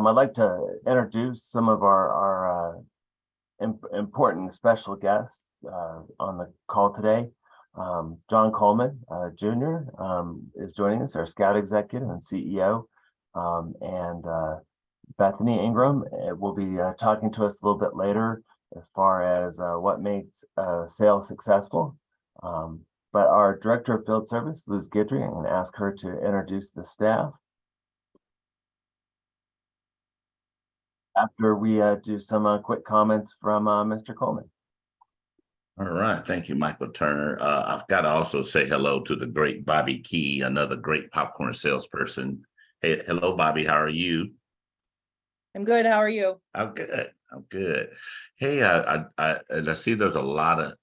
I'd like to introduce some of our important special guests on the call today. John Coleman Jr. Is joining us, our Scout Executive and CEO, and Bethany Ingram will be talking to us a little bit later as far as what makes sales successful. But our Director of Field Service, Liz Guidry, I'm going to ask her to introduce the staff. After we do some quick comments from Mr. Coleman. All right. Thank you, Michael Turner. I've got to also say hello to the great Bobby Key, another great popcorn salesperson. Hey, hello, Bobby. How are you? I'm good. How are you? I'm good. I'm good. Hey, I see there's a lot of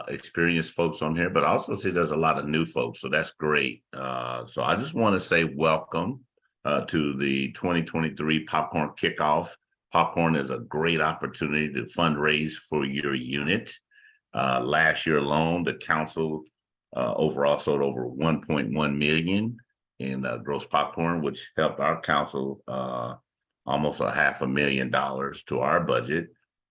experienced folks on here, but I also see there's a lot of new folks. So that's great. So I just want to say welcome to the 2023 Popcorn Kickoff. Popcorn is a great opportunity to fundraise for your unit. Last year alone, the council overall sold over 1.1 million in gross popcorn, which helped our council almost $500,000 to our budget.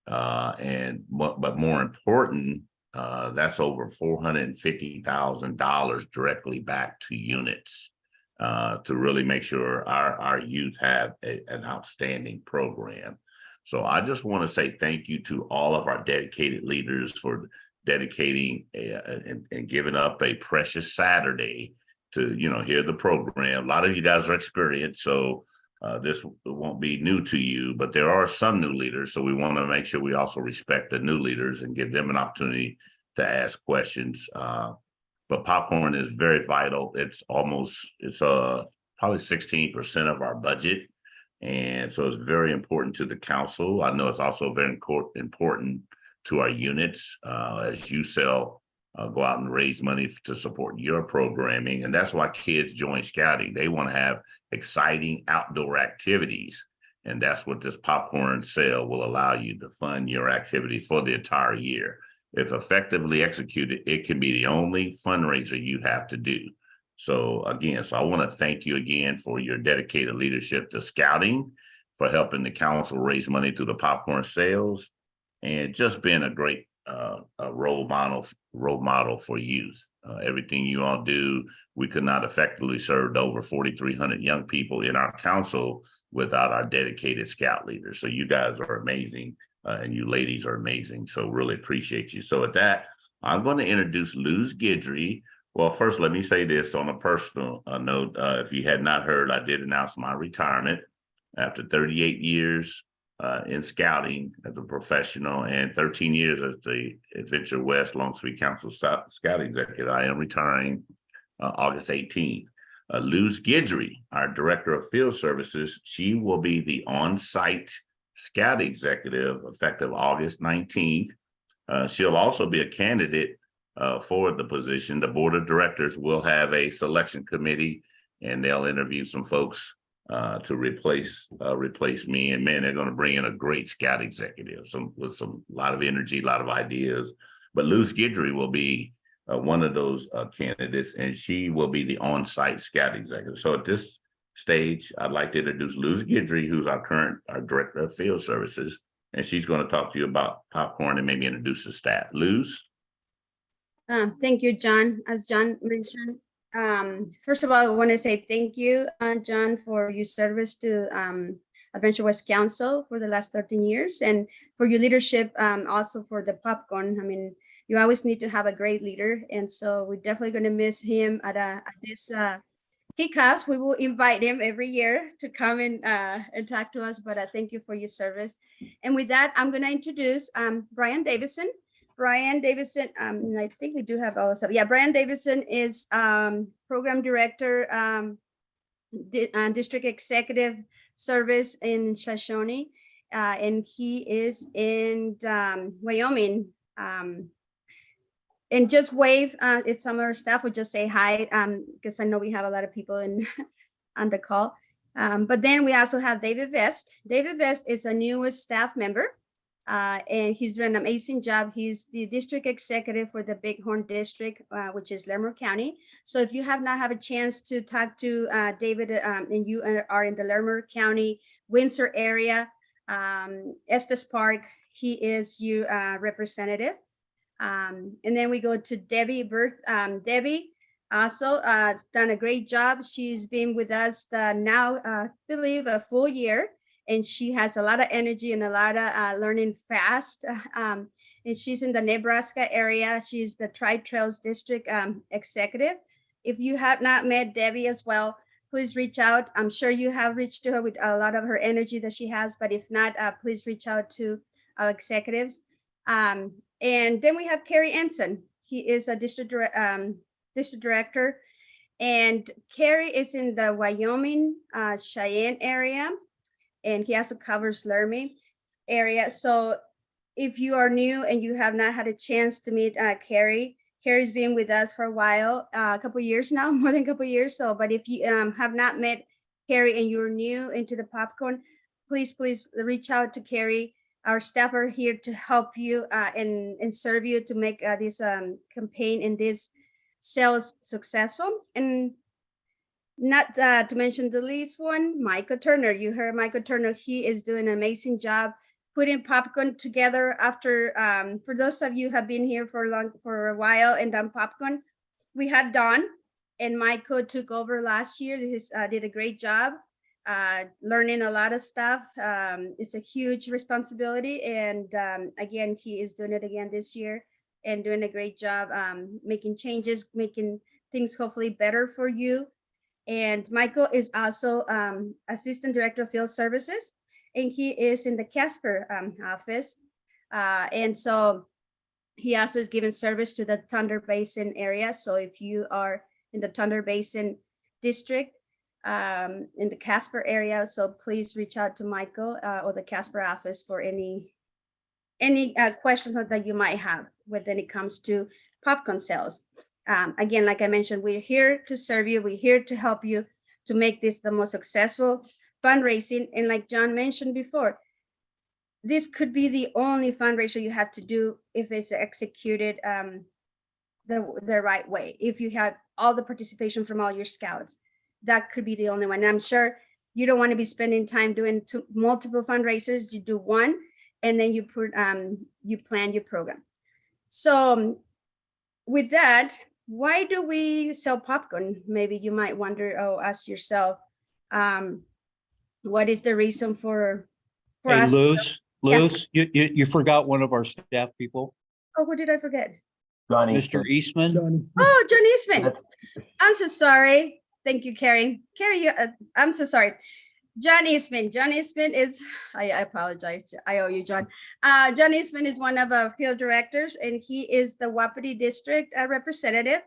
But more important, that's over $450,000 directly back to units to really make sure our youth have an outstanding program. So I just want to say thank you to all of our dedicated leaders for dedicating and giving up a precious Saturday to, hear the program. A lot of you guys are experienced, so this won't be new to you, but there are some new leaders. So we want to make sure we also respect the new leaders and give them an opportunity to ask questions. But popcorn is very vital. It's probably 16% of our budget. And so it's very important to the council. I know it's also very important to our units as you go out and raise money to support your programming. And that's why kids join scouting. They want to have exciting outdoor activities. And that's what this popcorn sale will allow you to fund your activities for the entire year. If effectively executed, it can be the only fundraiser you have to do. So again, I want to thank you again for your dedicated leadership to scouting, for helping the council raise money through the popcorn sales, and just being a great role model for youth. Everything you all do, we could not effectively serve over 4,300 young people in our council without our dedicated scout leaders. So you guys are amazing, and you ladies are amazing. So really appreciate you. So with that, I'm going to introduce Liz Guidry. Well, first, let me say this on a personal note. If you had not heard, I did announce my retirement after 38 years in scouting as a professional and 13 years as the Adventure West Long Sweet Council Scout Executive. I am retiring August 18th. Liz Guidry, our Director of Field Services, she will be the on-site Scout Executive effective August 19th. She'll also be a candidate for the position. The board of directors will have a selection committee, and they'll interview some folks to replace me. And man, they're going to bring in a great scout executive, with a lot of energy, a lot of ideas. But Liz Guidry will be one of those candidates, and she will be the on-site scout executive. So at this stage, I'd like to introduce Liz Guidry, who's our Director of Field Services, and she's going to talk to you about popcorn and maybe introduce the staff. Liz? Thank you, John. As John mentioned, first of all, I want to say thank you, John, for your service to Adventure West Council for the last 13 years, and for your leadership also for the popcorn. I mean, you always need to have a great leader, and so we're definitely going to miss him at this Kickoffs. We will invite him every year to come and talk to us, but thank you for your service. And with that, I'm going to introduce Brian Davison. Brian Davison, I think we do have also, yeah, Brian Davison is Program Director, District Executive Service in Shoshone, and he is in Wyoming. And just wave if some of our staff would just say hi, because I know we have a lot of people on the call. But then we also have David Vest. David Vest is a newest staff member. And he's doing an amazing job. He's the district executive for the Bighorn District, which is Lerner County. So if you have not had a chance to talk to David and you are in the Lerner County, Windsor area, Estes Park, he is your representative. And then we go to Debbie Birth. Debbie also done a great job. She's been with us now, I believe, a full year, and she has a lot of energy and a lot of learning fast. And she's in the Nebraska area. She's the Tri-Trails District executive. If you have not met Debbie as well, please reach out. I'm sure you have reached to her with a lot of her energy that she has, but if not, please reach out to our executives. And then we have Kerry Ensign. He is a district director, and Kerry is in the Wyoming, Cheyenne area, and he also covers Laramie area. So if you are new and you have not had a chance to meet Kerry, Kerry's been with us for a while, a couple of years now, more than a couple of years. So, but if you have not met Kerry and you're new into the popcorn, please reach out to Kerry. Our staff are here to help you and serve you to make this campaign and this sales successful. And not to mention the least one, Michael Turner. You heard Michael Turner. He is doing an amazing job putting popcorn together after, for those of you who have been here for a while and done popcorn, we had Dawn and Michael took over last year. This did a great job learning a lot of stuff. It's a huge responsibility. And again, he is doing it again this year and doing a great job making changes, making things hopefully better for you. And Michael is also Assistant Director of Field Services, and he is in the Casper office. And so he also is giving service to the Thunder Basin area. So if you are in the Thunder Basin district, in the Casper area, so please reach out to Michael or the Casper office for any questions that you might have when it comes to popcorn sales. Again, like I mentioned, we're here to serve you. We're here to help you to make this the most successful fundraising. And like John mentioned before, this could be the only fundraiser you have to do if it's executed the right way. If you have all the participation from all your scouts, that could be the only one. And I'm sure you don't want to be spending time doing multiple fundraisers. You do one, and then you plan your program. So with that, why do we sell popcorn? Maybe you might wonder, ask yourself, what is the reason for Hey, us? Luz, you forgot one of our staff people, Oh, who did I forget? Johnny. Mr. Eastman. Oh, John Eastman. That's- I'm so sorry. Thank you, Carrie. Carrie, I'm so sorry. John Eastman. John Eastman is, I apologize. I owe you, John. John Eastman is one of our field directors, and he is the Wapiti District representative.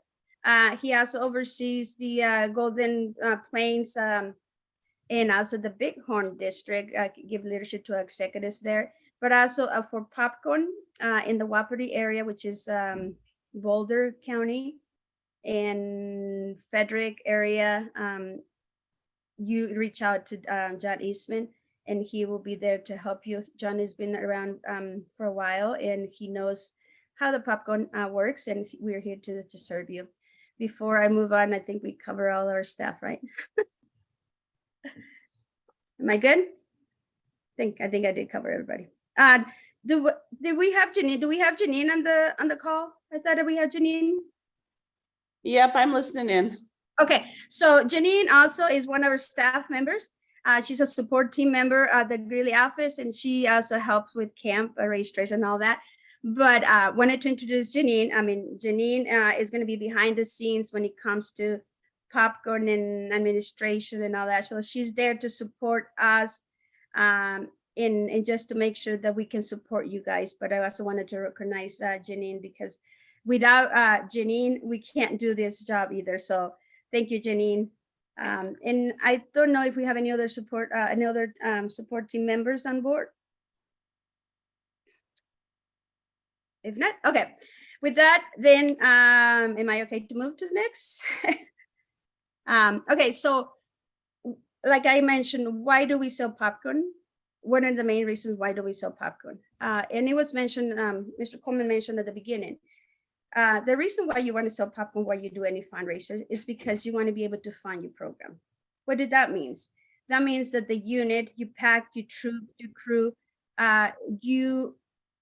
He also oversees the Golden Plains and also the Bighorn District, give leadership to our executives there, but also for popcorn in the Wapiti area, which is Boulder County and Frederick area. You reach out to John Eastman and he will be there to help you. John has been around for a while and he knows how the popcorn works, and we're here to serve you. Before I move on, I think we cover all our staff, right? Am I good? I think I did cover everybody. Did we have Janine? Do we have Janine on the call? I thought that we had Janine. Yep, I'm listening in. Okay, so Janine also is one of our staff members. She's a support team member at the Greeley office, and she also helps with camp registration and all that. But wanted to introduce Janine. I mean, Janine is going to be behind the scenes when it comes to popcorn and administration and all that. So she's there to support us and just to make sure that we can support you guys. But I also wanted to recognize Janine, because without Janine, we can't do this job either. So thank you, Janine. And I don't know if we have any other support team members on board. If not, okay. With that, then am I okay to move to the next? Okay, so like I mentioned, why do we sell popcorn? What are the main reasons why do we sell popcorn? And it was mentioned, Mr. Coleman mentioned at the beginning. The reason why you want to sell popcorn while you do any fundraiser is because you want to be able to fund your program. What did that mean? that means that the unit, you pack, you troop, you crew, you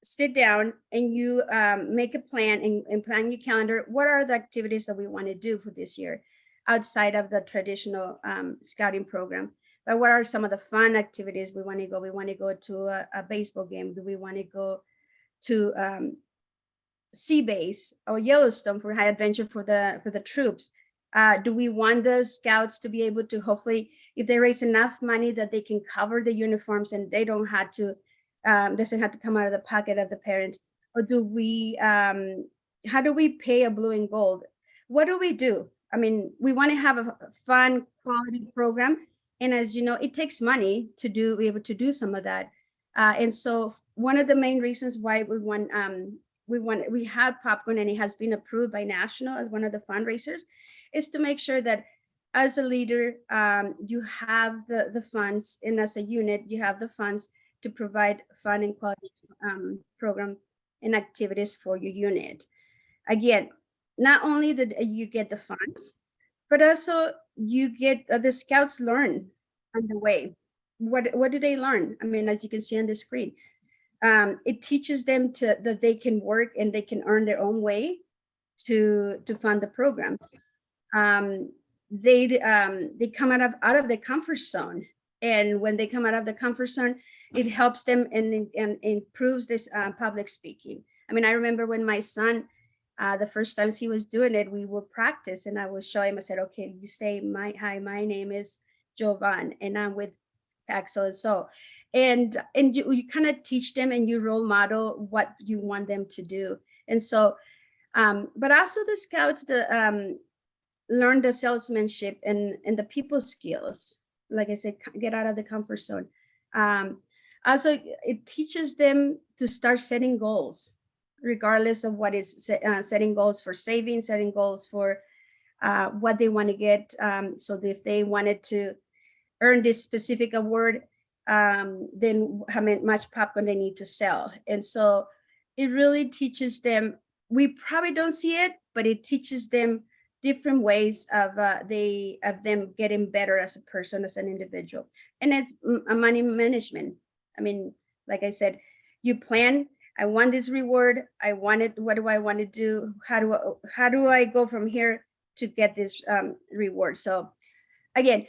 sit down and you make a plan and plan your calendar. What are the activities that we want to do for this year outside of the traditional scouting program? But what are some of the fun activities we want to go? We want to go to a baseball game. Do we want to go to Sea Base or Yellowstone for high adventure for the troops? Do we want the scouts to be able to, hopefully, if they raise enough money that they can cover the uniforms and they don't have to, doesn't have to come out of the pocket of the parents? Or do we, how do we pay a blue and gold? What do we do? I mean, we want to have a fun quality program. And as you know, it takes money to be able to do some of that. And so one of the main reasons why we have popcorn, and it has been approved by national as one of the fundraisers, is to make sure that as a leader, you have the funds, and as a unit, you have the funds to provide fun and quality program and activities for your unit. Again, not only that you get the funds, but also you get the scouts learn on the way. What do they learn? I mean, as you can see on the screen, it teaches them that they can work and they can earn their own way to fund the program. They come out of the comfort zone, and when they come out of the comfort zone, it helps them and improves this public speaking. I mean, I remember when my son, the first times he was doing it, we would practice, and I would show him. I said, "Okay, you say hi, my name is Jovan, and I'm with Pack so and so," and you kind of teach them and you role model what you want them to do. And so, but also the scouts learn the salesmanship and the people skills. Like I said, get out of the comfort zone. Also, it teaches them to start setting goals, regardless of what is setting goals for saving, setting goals for what they want to get. So if they wanted to earn this specific award, then how much popcorn they need to sell. And so it really teaches them, we probably don't see it, but it teaches them different ways of them getting better as a person, as an individual. And it's a money management. I mean, like I said, you plan, I want this reward, I want it, what do I want to do? How do I go from here to get this reward? So again,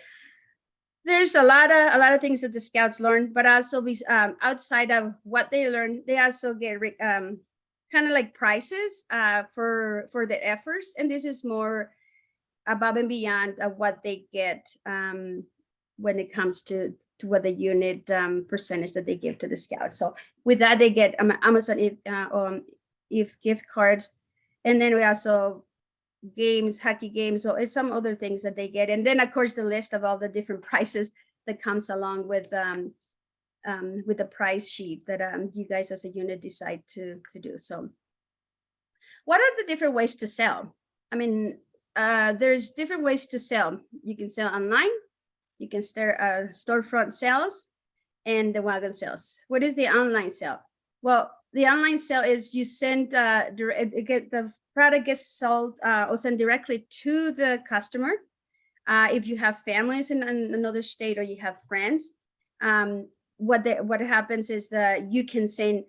there's a lot of things that the scouts learn, but also outside of what they learn, they also get kind of like prizes for the efforts, and this is more above and beyond of what they get when it comes to what the unit percentage that they give to the scouts. So with that, they get Amazon if gift cards, and then we also games, hockey games, so it's some other things that they get, and then of course the list of all the different prices that comes along with the price sheet that you guys as a unit decide to do. So what are the different ways to sell? I mean, there's different ways to sell. You can sell online, you can start storefront sales, and the wagon sales. What is the online sale? Well, the online sale is you send the product gets sold or sent directly to the customer. If you have families in another state or you have friends, what happens is that you can send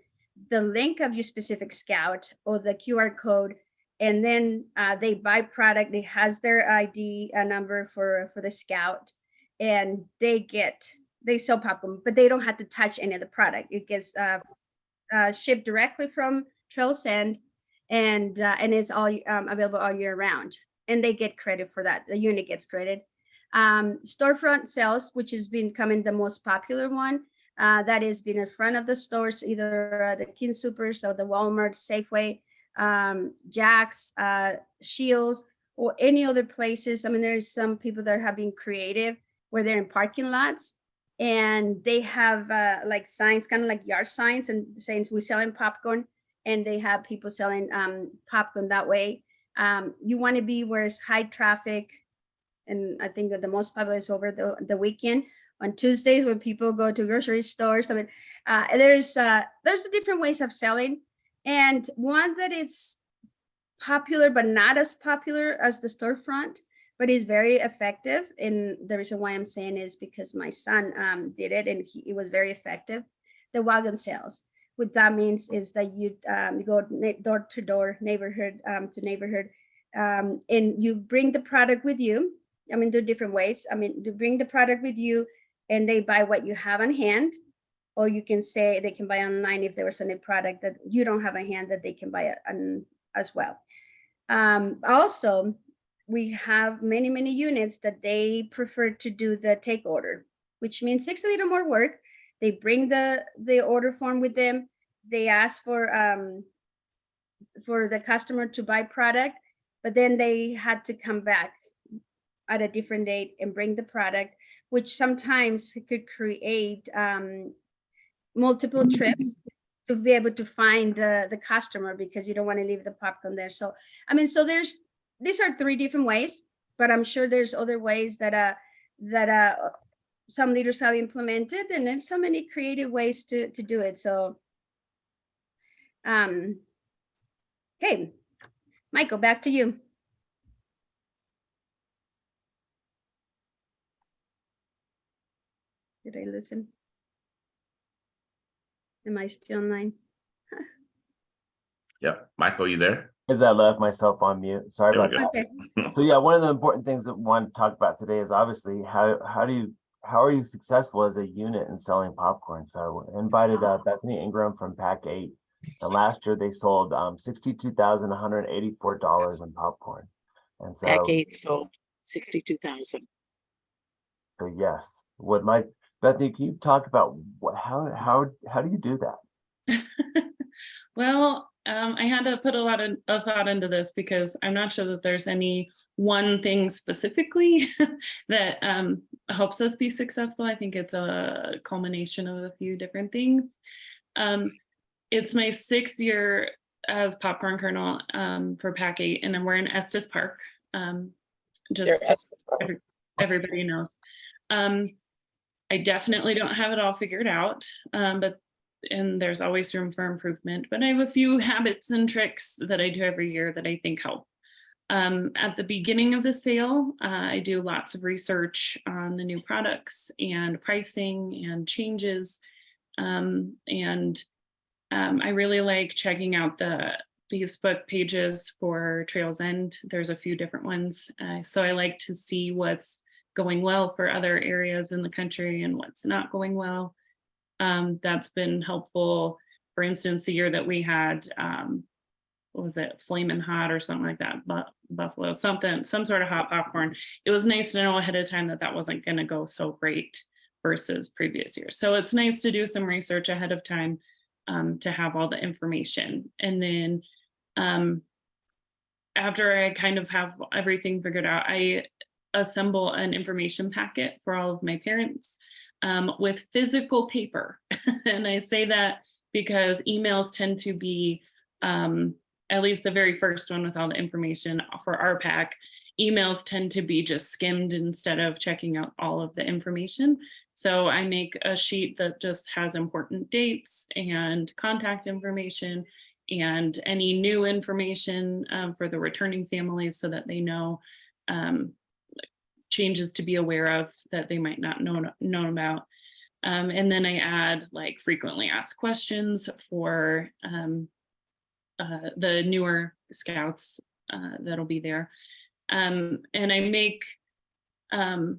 the link of your specific scout or the QR code, and then they buy product. It has their ID number for the scout, and they sell popcorn, but they don't have to touch any of the product. It gets shipped directly from Trail Send, and it's all available all year round, and they get credit for that. The unit gets credit. Storefront sales, which has been becoming the most popular one, that has been in front of the stores, either the King Supers or the Walmart, Safeway, Jack's, Shields, or any other places. I mean, there's some people that have been creative where they're in parking lots and they have like signs, kind of like yard signs, and saying we're selling popcorn, and they have people selling popcorn that way. You want to be where it's high traffic, and I think that the most popular is over the weekend on Tuesdays when people go to grocery stores. I mean, there's different ways of selling, and one that is popular but not as popular as the storefront, but it's very effective. And the reason why I'm saying is because my son did it, and it was very effective. The wagon sales. What that means is that you go door to door, neighborhood to neighborhood, and you bring the product with you. I mean, there are different ways. I mean, you bring the product with you, and they buy what you have on hand, or you can say they can buy online if there was any product that you don't have on hand that they can buy as well. Also, we have many units that they prefer to do the take order, which means takes a little more work. They bring the order form with them. They ask for the customer to buy product, but then they had to come back at a different date and bring the product, which sometimes could create multiple trips to be able to find the customer, because you don't want to leave the popcorn there. So, I mean, so these are 3 different ways, but I'm sure there's other ways that some leaders have implemented, and there's so many creative ways to do it. So, okay, Michael, back to you. Did I listen? Am I still online? Yeah, Michael, you there? As I left myself on mute, sorry There we about go. that. So yeah, one of the important things that we want to talk about today is obviously how are you successful as a unit in selling popcorn? So I invited Bethany Ingram from Pack 8, and last year they sold $62,184 in popcorn. And so Pack 8 sold 62,000. so yes, Bethany, can you talk about how do you do that? Well, I had to put a lot of thought into this, because I'm not sure that there's any one thing specifically that helps us be successful. I think it's a culmination of a few different things. It's my 6th year as popcorn kernel for Pack 8, and we're in Estes Park. Just so everybody knows. I definitely don't have it all figured out, and there's always room for improvement, but I have a few habits and tricks that I do every year that I think help. At the beginning of the sale, I do lots of research on the new products and pricing and changes. I really like checking out the Facebook pages for Trails End. There's a few different ones. So I like to see what's going well for other areas in the country and what's not going well. That's been helpful. For instance, the year that we had, what was it, Flamin' Hot or something like that, Buffalo, some sort of hot popcorn. It was nice to know ahead of time that wasn't going to go so great versus previous years. So it's nice to do some research ahead of time to have all the information. And then after I kind of have everything figured out, I assemble an information packet for all of my parents with physical paper. And I say that because emails tend to be, at least the very first one with all the information for our pack, emails tend to be just skimmed instead of checking out all of the information. So I make a sheet that just has important dates and contact information and any new information for the returning families, so that they know changes to be aware of that they might not know about. And then I add like frequently asked questions for the newer scouts that'll be there. And I make, I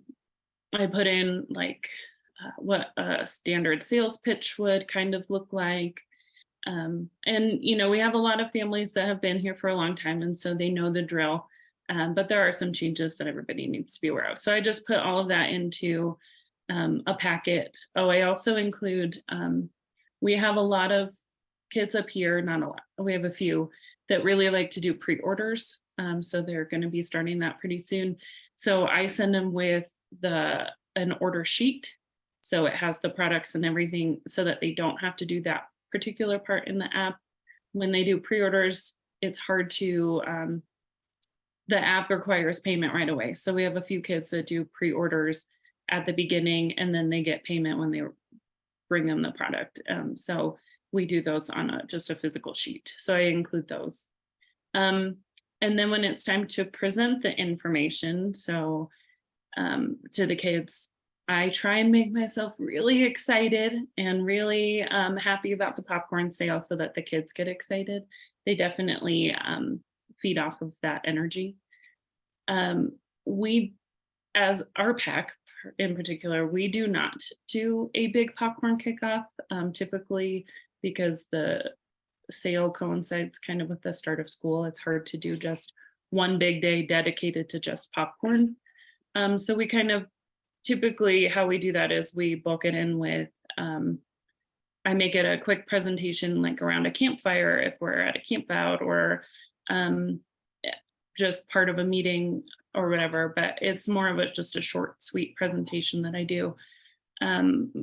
put in like what a standard sales pitch would kind of look like. And, you know, we have a lot of families that have been here for a long time, and so they know the drill. But there are some changes that everybody needs to be aware of. So I just put all of that into a packet. Oh, I also include, we have a lot of kids up here, not a lot, we have a few that really like to do pre-orders. So they're going to be starting that pretty soon. So I send them with an order sheet. So it has the products and everything, so that they don't have to do that particular part in the app. When they do pre-orders, it's hard to, the app requires payment right away. So we have a few kids that do pre-orders at the beginning, and then they get payment when they bring them the product. So we do those on just a physical sheet. So I include those. And And then when it's time to present the information, so to the kids, I try and make myself really excited and really happy about the popcorn sale so that the kids get excited. They definitely feed off of that energy. We, as our pack in particular, we do not do a big popcorn kickoff typically because the sale coincides kind of with the start of school. It's hard to do just one big day dedicated to just popcorn. So we kind of typically how we do that is we bulk it in with, I make it a quick presentation like around a campfire if we're at a camp out or just part of a meeting or whatever, but it's more of just a short, sweet presentation that I do.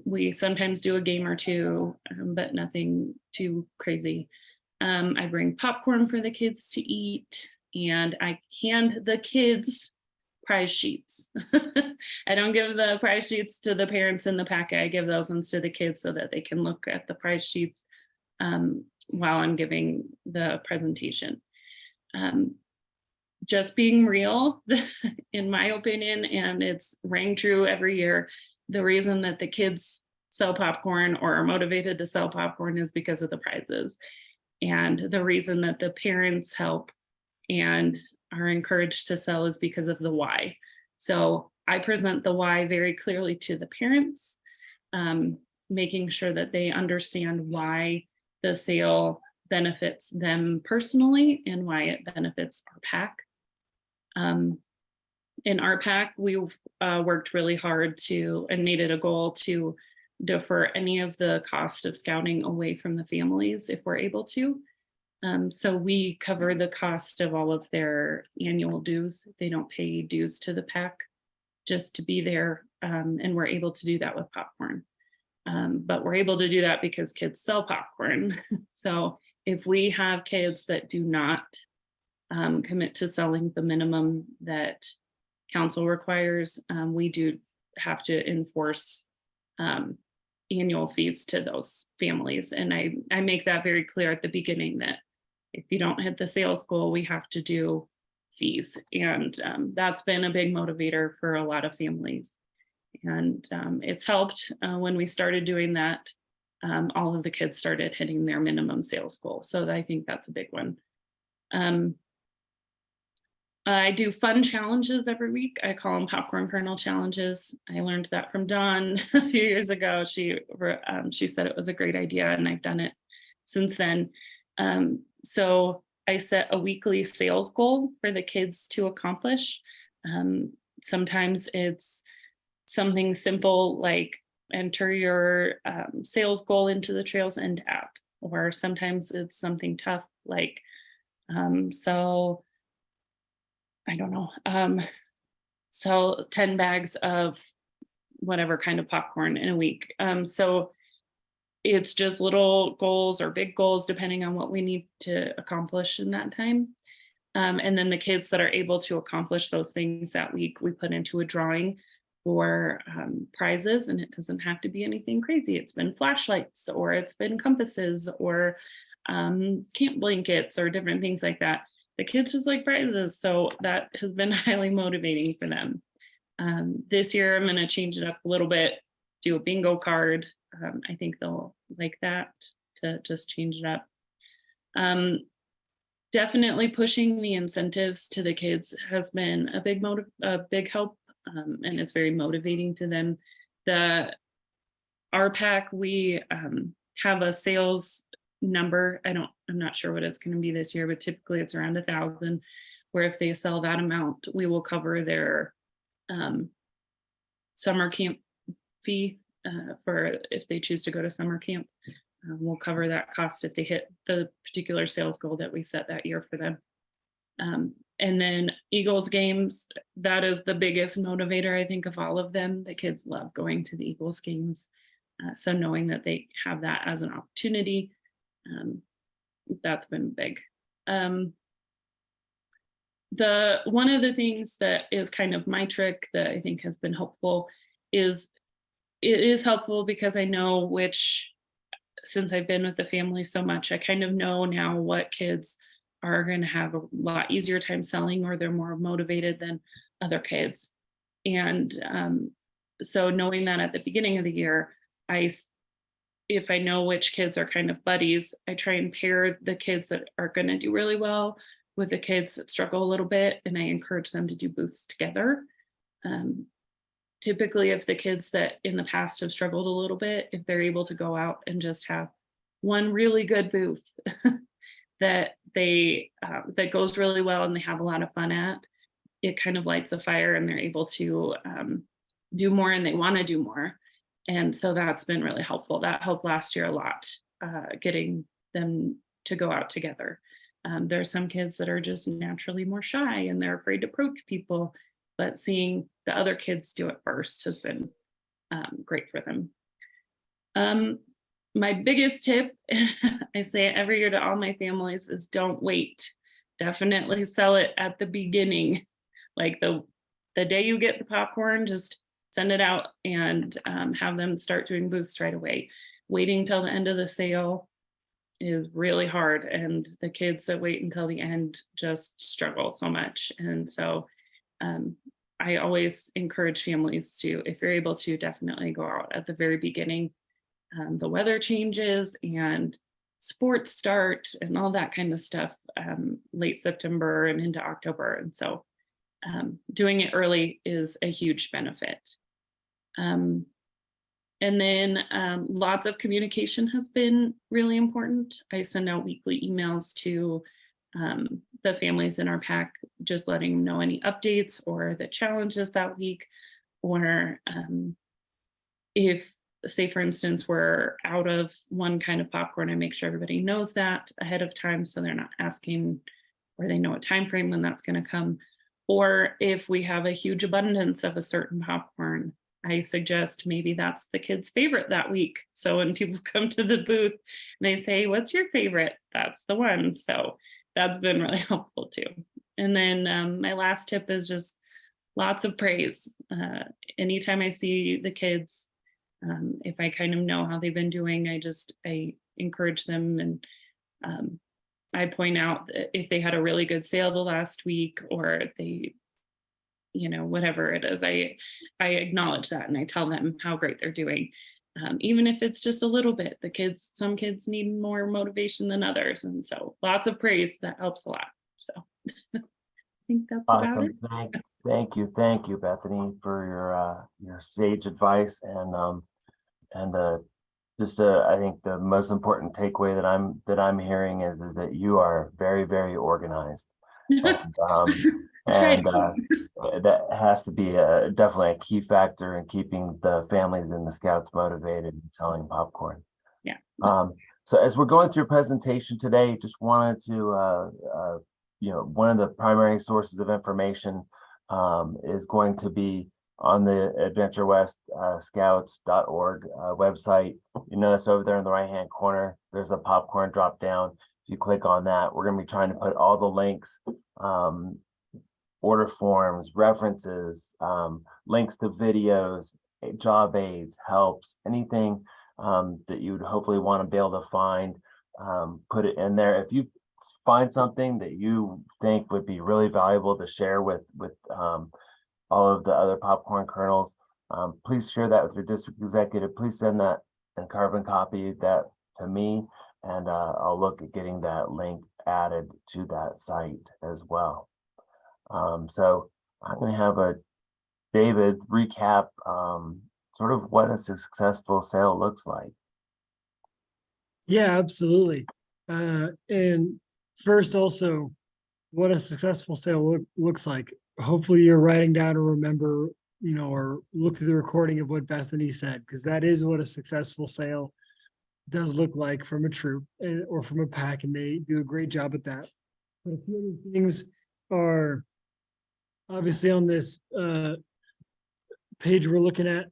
We sometimes do a game or two, but nothing too crazy. I bring popcorn for the kids to eat and I hand the kids prize sheets. I don't give the prize sheets to the parents in the packet. I give those ones to the kids so that they can look at the prize sheets while I'm giving the presentation. Just being real, in my opinion, and it's rang true every year, the reason that the kids sell popcorn or are motivated to sell popcorn is because of the prizes. And the reason that the parents help and are encouraged to sell is because of the why. So I present the why very clearly to the parents, making sure that they understand why the sale benefits them personally and why it benefits our pack. In our pack, we worked really hard to and made it a goal to defer any of the cost of scouting away from the families if we're able to. So we cover the cost of all of their annual dues. They don't pay dues to the pack just to be there. And we're able to do that with popcorn. But we're able to do that because kids sell popcorn. So if we have kids that do not commit to selling the minimum that council requires, we do have to enforce annual fees to those families. And I make that very clear at the beginning that if you don't hit the sales goal, we have to do fees. And that's been a big motivator for a lot of families. And it's helped when we started doing that, all of the kids started hitting their minimum sales goal. So I think that's a big one. I do fun challenges every week. I call them popcorn kernel challenges. I learned that from Dawn a few years ago. She said it was a great idea and I've done it since then. So I set a weekly sales goal for the kids to accomplish. Sometimes it's something simple like enter your sales goal into the Trails End app, or sometimes it's something tough like so I don't know, sell 10 bags of whatever kind of popcorn in a week. So it's just little goals or big goals, depending on what we need to accomplish in that time. And then the kids that are able to accomplish those things that week, we put into a drawing for prizes, and it doesn't have to be anything crazy. It's been flashlights, or it's been compasses, or camp blankets, or different things like that. The kids just like prizes, so that has been highly motivating for them. This year, I'm going to change it up a little bit, do a bingo card. I think they'll like that, to just change it up. Definitely pushing the incentives to the kids has been a big help, and it's very motivating to them. Our pack, we have a sales number. I'm not sure what it's going to be this year, but typically it's around 1,000, where if they sell that amount, we will cover their summer camp fee for if they choose to go to summer camp. We'll cover that cost if they hit the particular sales goal that we set that year for them. And then Eagles games, that is the biggest motivator, I think, of all of them. The kids love going to the Eagles games. So knowing that they have that as an opportunity, that's been big. One of the things that is kind of my trick that I think has been helpful is it is helpful because I know since I've been with the family so much, I kind of know now what kids are going to have a lot easier time selling, or they're more motivated than other kids. And so knowing that at the beginning of the year, if I know which kids are kind of buddies, I try and pair the kids that are going to do really well with the kids that struggle a little bit, and I encourage them to do booths together. Typically, if the kids that in the past have struggled a little bit, if they're able to go out and just have one really good booth that that goes really well and they have a lot of fun at, it kind of lights a fire and they're able to do more, and they want to do more. And so that's been really helpful. That helped last year a lot, getting them to go out together. There are some kids that are just naturally more shy and they're afraid to approach people, but seeing the other kids do it first has been great for them. My biggest tip, I say it every year to all my families, is don't wait. Definitely sell it at the beginning. Like the day you get the popcorn, just send it out and have them start doing booths right away. Waiting till the end of the sale is really hard, and the kids that wait until the end just struggle so much. And so I always encourage families to, if you're able to, definitely go out at the very beginning. The weather changes and sports start and all that kind of stuff late September and into October. And so doing it early is a huge benefit. And then lots of communication has been really important. I send out weekly emails to the families in our pack, just letting them know any updates or the challenges that week, or if, say for instance, we're out of one kind of popcorn, I make sure everybody knows that ahead of time so they're not asking, or they know a time frame when that's going to come. Or if we have a huge abundance of a certain popcorn, I suggest maybe that's the kid's favorite that week. So when people come to the booth and they say, "What's your favorite?" That's the one. So that's been really helpful too. And then my last tip is just lots of praise. Anytime I see the kids, if I kind of know how they've been doing, I encourage them, and I point out if they had a really good sale the last week, or they, whatever it is, I acknowledge that and I tell them how great they're doing. Even if it's just a little bit, some kids need more motivation than others. And so lots of praise, that helps a lot. So I think that's about it. Awesome. Thank you, Bethany, for your sage advice, and I think the most important takeaway that I'm hearing is that you are very, very organized, and that has to be definitely a key factor in keeping the families and the scouts motivated and selling popcorn. Yeah. So as we're going through presentation today, just wanted to one of the primary sources of information is going to be on the Adventure West Scouts.org website. You notice over there in the right-hand corner, there's a popcorn drop down. If you click on that, we're going to be trying to put all the links, order forms, references, links to videos, job aids, helps, anything that you'd hopefully want to be able to find, put it in there. If you find something that you think would be really valuable to share with all of the other popcorn kernels, please share that with your district executive. Please send that and carbon copy that to me, and I'll look at getting that link added to that site as well. So I'm going to have David recap sort of what a successful sale looks like. Yeah, absolutely. And first, also, what a successful sale looks like. Hopefully you're writing down or remember, or look through the recording of what Bethany said, because that is what a successful sale does look like from a troop or from a pack, and they do a great job at that. But a few other things are obviously on this page we're looking at.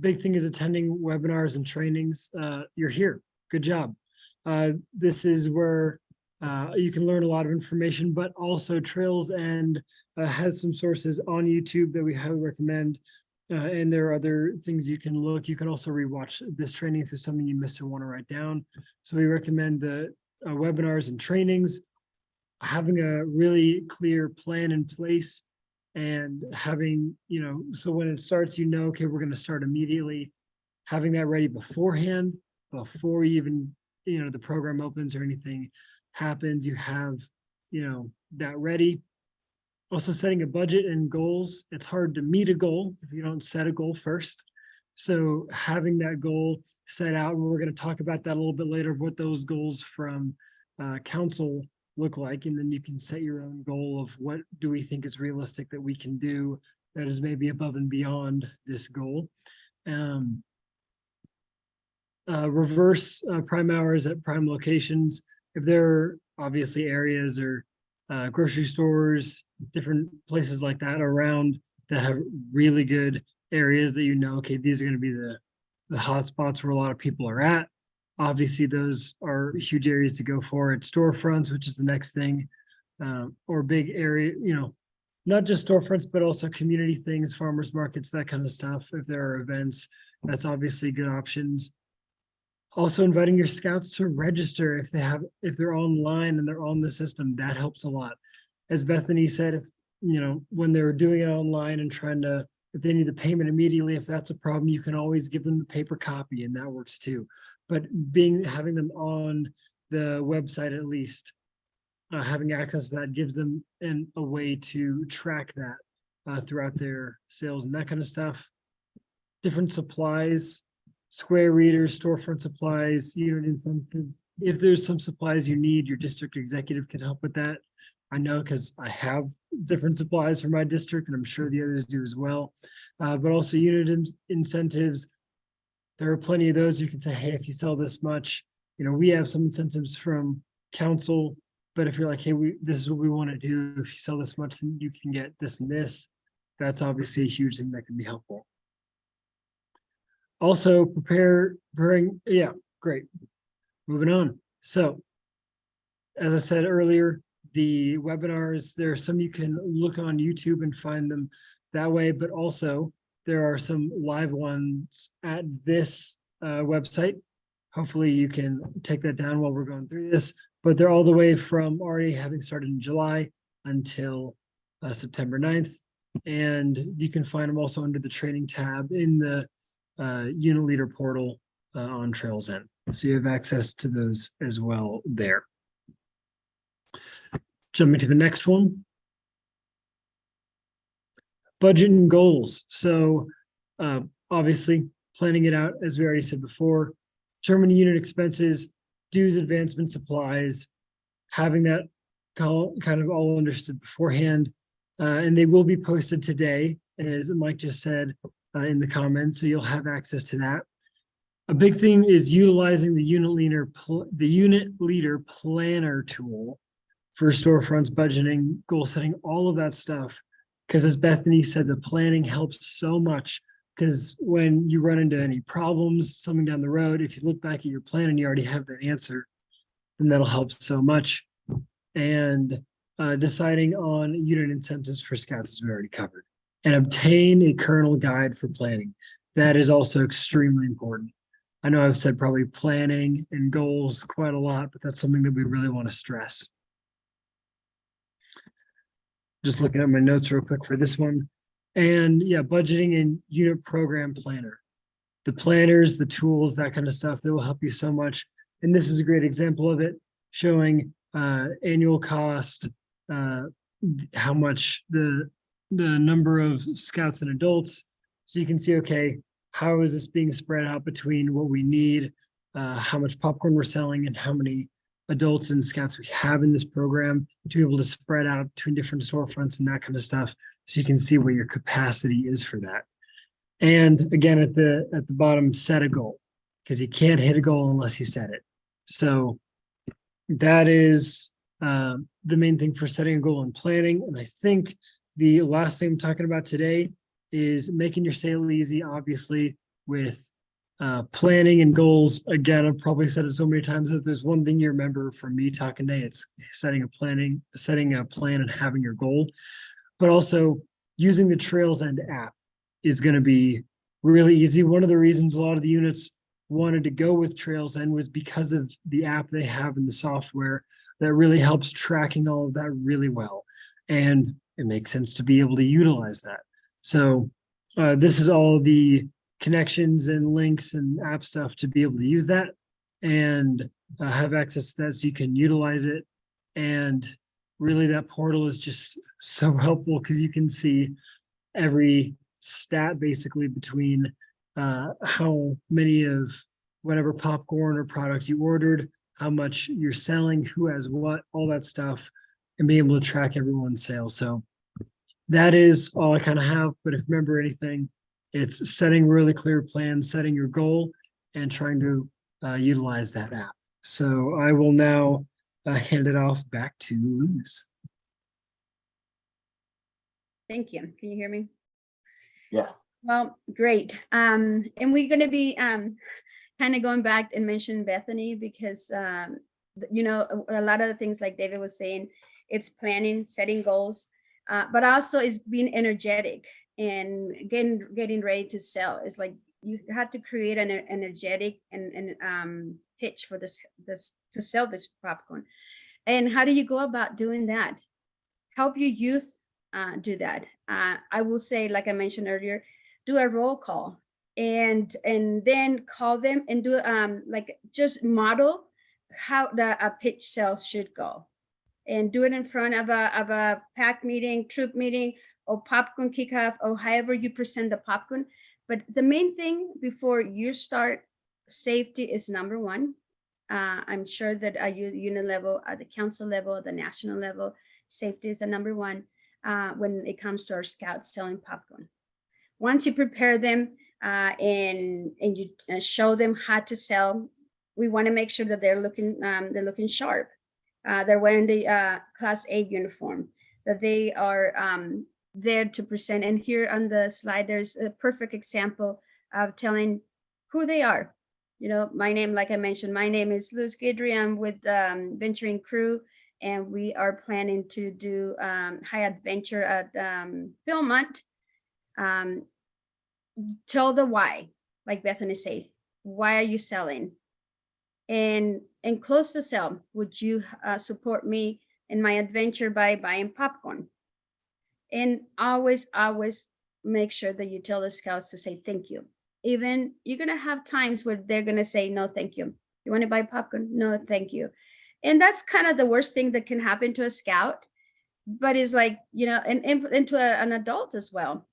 Big thing is attending webinars and trainings. You're here. Good job. This is where you can learn a lot of information, but also Trails and has some sources on YouTube that we highly recommend. And there are other things you can look. You can also rewatch this training if there's something you missed or want to write down. So we recommend the webinars and trainings. having a really clear plan in place and having, so when it starts, okay, we're going to start immediately, having that ready beforehand, before even, the program opens or anything happens, you have, that ready. Also setting a budget and goals. It's hard to meet a goal if you don't set a goal first. So having that goal set out, and we're going to talk about that a little bit later, of what those goals from council look like. And then you can set your own goal of what do we think is realistic that we can do that is maybe above and beyond this goal. Reverse prime hours at prime locations. If there are obviously areas or grocery stores, different places like that around that have really good areas that okay, these are going to be the hot spots where a lot of people are at. Obviously, those are huge areas to go for. At storefronts, which is the next thing, or big area, not just storefronts, but also community things, farmers markets, that kind of stuff. If there are events, that's obviously good options. Also inviting your scouts to register if they're online and they're on the system, that helps a lot. As Bethany said, if, when they're doing it online and if they need the payment immediately, if that's a problem, you can always give them the paper copy and that works too. But having them on the website, at least having access to that gives them a way to track that throughout their sales and that kind of stuff. Different supplies, square readers, storefront supplies, unit incentives. If there's some supplies you need, your district executive can help with that. I know because I have different supplies for my district, and I'm sure the others do as well. But also unit incentives. There are plenty of those. You can say, hey, if you sell this much, we have some incentives from council. But if you're like, hey, this is what we want to do. If you sell this much, then you can get this and this. That's obviously a huge thing that can be helpful. Also preparing, yeah, great. Moving on. So, as I said earlier, the webinars, there are some you can look on YouTube and find them that way, but also there are some live ones at this website. Hopefully you can take that down while we're going through this, but they're all the way from already having started in July until September 9th. And you can find them also under the training tab in the unit leader portal on Trails End. So you have access to those as well there. Jumping to the next one. Budget and goals. So obviously planning it out, as we already said before, determining unit expenses, dues, advancement, supplies, having that kind of all understood beforehand. And they will be posted today, as Mike just said in the comments, so you'll have access to that. A big thing is utilizing the unit leader planner tool for storefronts, budgeting, goal setting, all of that stuff. Because as Bethany said, the planning helps so much, because when you run into any problems, something down the road, if you look back at your plan and you already have that answer, then that'll help so much. And deciding on unit incentives for scouts is already covered. And obtain a kernel guide for planning. That is also extremely important. I know I've said probably planning and goals quite a lot, but that's something that we really want to stress. Just looking at my notes real quick for this one. And yeah, budgeting and unit program planner. The planners, the tools, that kind of stuff, that will help you so much. And this is a great example of it, showing annual cost, how much the number of scouts and adults. So you can see, okay, how is this being spread out between what we need, how much popcorn we're selling, and how many adults and scouts we have in this program, to be able to spread out between different storefronts and that kind of stuff. So you can see what your capacity is for that. And again, at the bottom, set a goal, because you can't hit a goal unless you set it. So that is the main thing for setting a goal and planning. And I think the last thing I'm talking about today is making your sale easy, obviously, with planning and goals. Again, I've probably said it so many times. If there's one thing you remember from me talking today, it's setting a plan and having your goal. But also using the Trails End app is going to be really easy. One of the reasons a lot of the units wanted to go with Trails End was because of the app they have in the software that really helps tracking all of that really well. And it makes sense to be able to utilize that. So this is all the connections and links and app stuff to be able to use that and have access to that so you can utilize it. And really that portal is just so helpful because you can see every stat basically between how many of whatever popcorn or product you ordered, how much you're selling, who has what, all that stuff, and be able to track everyone's sales. So that is all I kind of have. But if you remember anything, it's setting really clear plans, setting your goal, and trying to utilize that app. So I will now hand it off back to Luz. Thank you. Can you hear me? Yes. Well, great. And we're going to be kind of going back and mention Bethany because, you know, a lot of the things like David was saying, it's planning, setting goals, but also it's being energetic and getting ready to sell. It's like you have to create an energetic and pitch for this to sell this popcorn. And how do you go about doing that? Help your youth do that. I will say, like I mentioned earlier, do a roll call and then call them and do like just model how a pitch sales should go, and do it in front of a pack meeting, troop meeting, or popcorn kickoff, or however you present the popcorn. But the main thing before you start, safety is number one. I'm sure that at unit level, at the council level, at the national level, safety is the number one when it comes to our scouts selling popcorn. Once you prepare them and you show them how to sell, we want to make sure that they're looking sharp. They're wearing the Class A uniform, that they are there to present. And here on the slide, there's a perfect example of telling who they are. You know, my name, like I mentioned, my name is Luz Guidry. I'm with Venturing Crew, and we are planning to do high adventure at Philmont. Tell the why, like Bethany said, why are you selling? And close the sale. Would you support me in my adventure by buying popcorn? And always make sure that you tell the scouts to say thank you. Even you're gonna have times where they're gonna say no thank you. You want to buy popcorn? No thank you. And that's kind of the worst thing that can happen to a scout, but it's like, you know, and to an adult as well.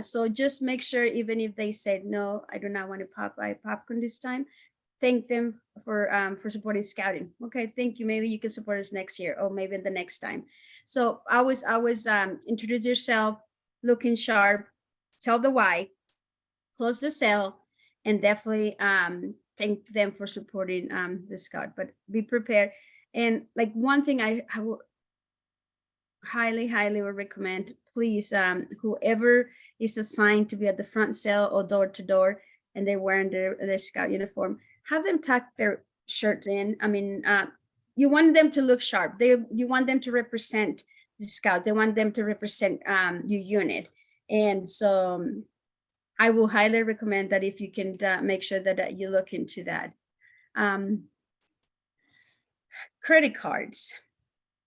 So just make sure, even if they said no, I do not want to buy popcorn this time, thank them for supporting scouting. Okay, thank you. Maybe you can support us next year, or maybe the next time. So always introduce yourself, looking sharp, tell the why, close the sale, and definitely thank them for supporting the scout. But be prepared. And like one thing I will highly would recommend, please, whoever is assigned to be at the front cell or door to door and they're wearing their scout uniform, have them tuck their shirts in. I mean, you want them to look sharp. You want them to represent the scouts. They want them to represent your unit. And so I will highly recommend that if you can make sure that you look into that. Credit cards.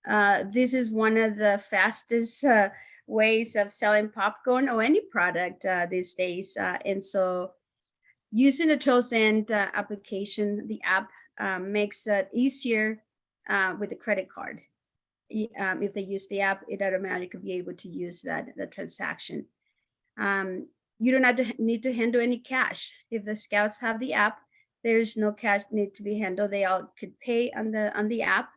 This is one of the fastest ways of selling popcorn or any product these days. And so using the Trails End application, the app makes it easier with the credit card. If they use the app, it automatically be able to use the transaction. You do not need to handle any cash. If the scouts have the app, there's no cash need to be handled. They all could pay on the app.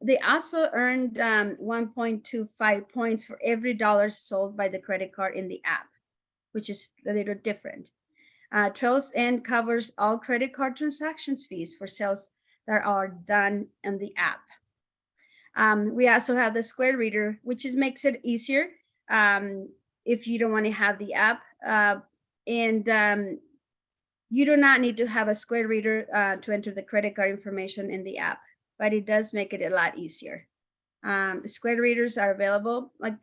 They also earned 1.25 points for every dollar sold by the credit card in the app, which is a little different. Trails End covers all credit card transactions fees for sales that are done in the app. We also have the Square Reader, which makes it easier if you don't want to have the app. You do not need to have a Square Reader to enter the credit card information in the app, but it does make it a lot easier. Square Readers are available like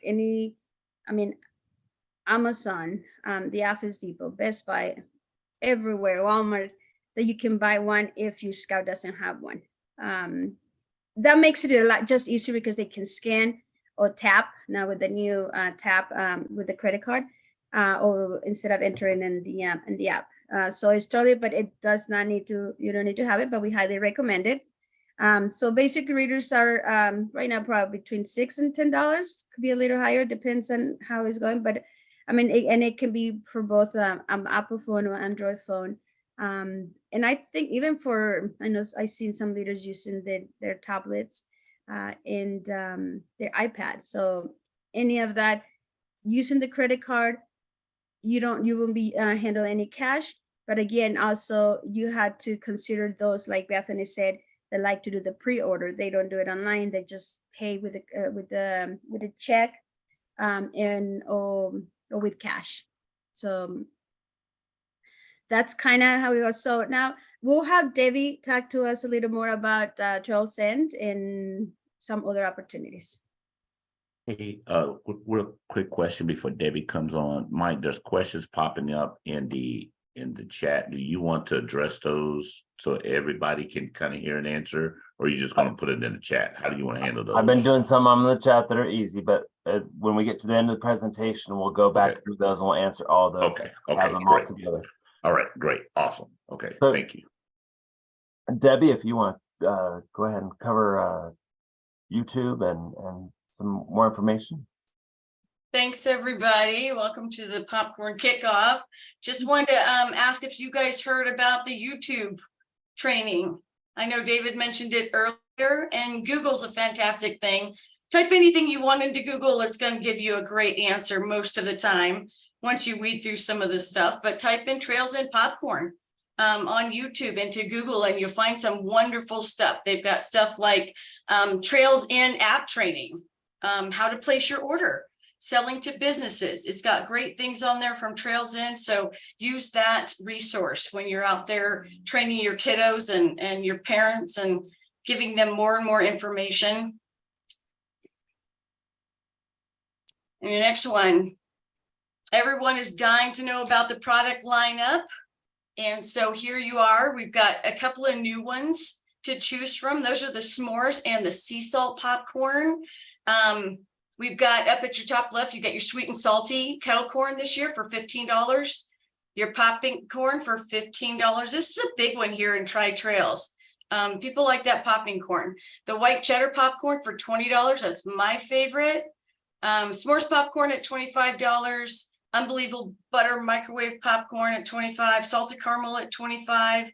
Amazon, the Office Depot, Best Buy, everywhere, Walmart, that you can buy one if your Scout doesn't have one. That makes it a lot just easier because they can scan or tap now with the new tap with the credit card, or instead of entering in the app. So it's totally, but it does not need to, you don't need to have it, but we highly recommend it. So basic readers are right now probably between $6 and $10. Could be a little higher, depends on how it's going. But I mean, and it can be for both Apple phone or Android phone. And I think even for, I know I've seen some leaders using their tablets and their iPads. So any of that, using the credit card, you won't be handle any cash. But again, also you had to consider those, like Bethany said, that like to do the pre-order. They don't do it online. They just pay with a check and or with cash. So that's kind of how we go. So now we'll have Debbie talk to us a little more about Trails End and some other opportunities. Hey, real quick question before Debbie comes on. Mike, there's questions popping up in the chat. Do you want to address those so everybody can kind of hear an answer, or are you just going to put it in the chat? How do you want to handle those? I've been doing some on the chat that are easy, but when we get to the end of the presentation, we'll go back through those and we'll answer all those. Okay, Have them all great. together. All right, great, awesome. Okay, So- thank you. Debbie, if you want, go ahead and cover YouTube and some more information. Thanks, everybody. Welcome to the Popcorn Kickoff. Just wanted to ask if you guys heard about the YouTube training. I know David mentioned it earlier, and Google's a fantastic thing. Type anything you want into Google, it's going to give you a great answer most of the time once you weed through some of this stuff. But type in Trails and Popcorn on YouTube into Google, and you'll find some wonderful stuff. They've got stuff like Trails in app training, how to place your order, selling to businesses. It's got great things on there from Trails In. So use that resource when you're out there training your kiddos and your parents and giving them more and more information. And the next one, everyone is dying to know about the product lineup. And so here you are. We've got a couple of new ones to choose from. Those are the s'mores and the sea salt popcorn. We've got up at your top left, you got your sweet and salty kettle corn this year for $15. Your popping corn for $15. This is a big one here in Tri-Trails. People like that popping corn. The white cheddar popcorn for $20. That's my favorite. S'mores popcorn at $25. Unbelievable butter microwave popcorn at $25. Salted caramel at $25.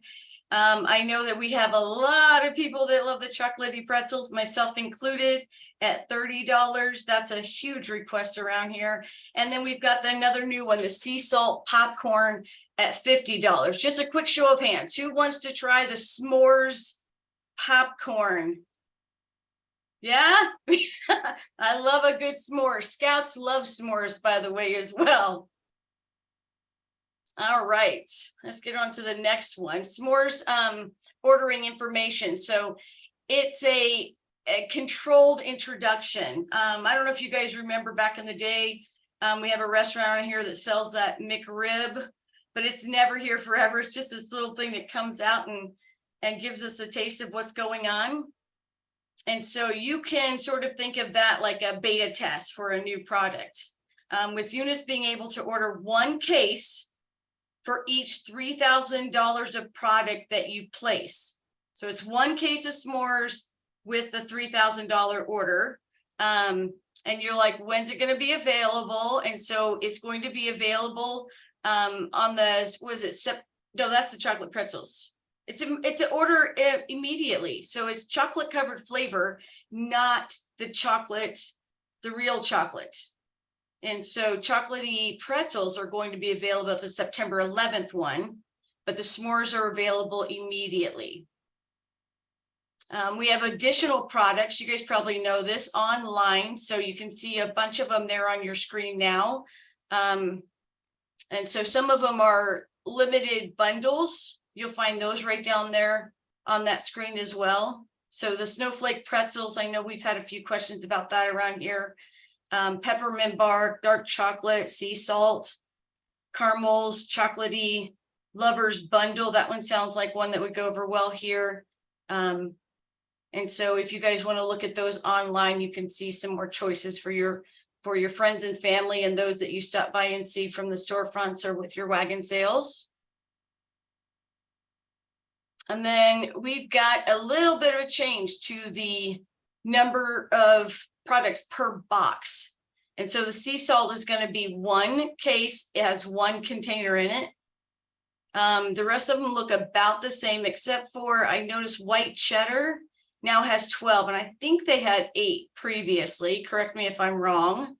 I know that we have a lot of people that love the chocolatey pretzels, myself included, at $30. That's a huge request around here. And then we've got another new one, the sea salt popcorn at $50. Just a quick show of hands. Who wants to try the s'mores popcorn? Yeah, I love a good s'more. Scouts love s'mores, by the way, as well. All right, let's get on to the next one. S'mores ordering information. So it's a controlled introduction. I don't know if you guys remember back in the day, we have a restaurant around here that sells that McRib, but it's never here forever. It's just this little thing that comes out and gives us a taste of what's going on. And so you can sort of think of that like a beta test for a new product. With units being able to order one case for each $3,000 of product that you place. So it's one case of s'mores with the $3,000 order. And you're like, when's it going to be available? And so it's going to be available on the, was it? No, that's the chocolate pretzels. It's an order immediately. So it's chocolate covered flavor, not the chocolate, the real chocolate. And so chocolatey pretzels are going to be available at the September 11th one, but the s'mores are available immediately. We have additional products. You guys probably know this online. So you can see a bunch of them there on your screen now. And so some of them are limited bundles. You'll find those right down there on that screen as well. So the snowflake pretzels, I know we've had a few questions about that around here. Peppermint bark, dark chocolate, sea salt, caramels, chocolatey, Lovers Bundle. That one sounds like one that would go over well here. And so if you guys want to look at those online, you can see some more choices for your friends and family and those that you stop by and see from the storefronts or with your wagon sales. And then we've got a little bit of a change to the number of products per box. And so the sea salt is going to be one case. It has one container in it. The rest of them look about the same, except for I noticed white cheddar now has 12, and I think they had 8 previously. Correct me if I'm wrong.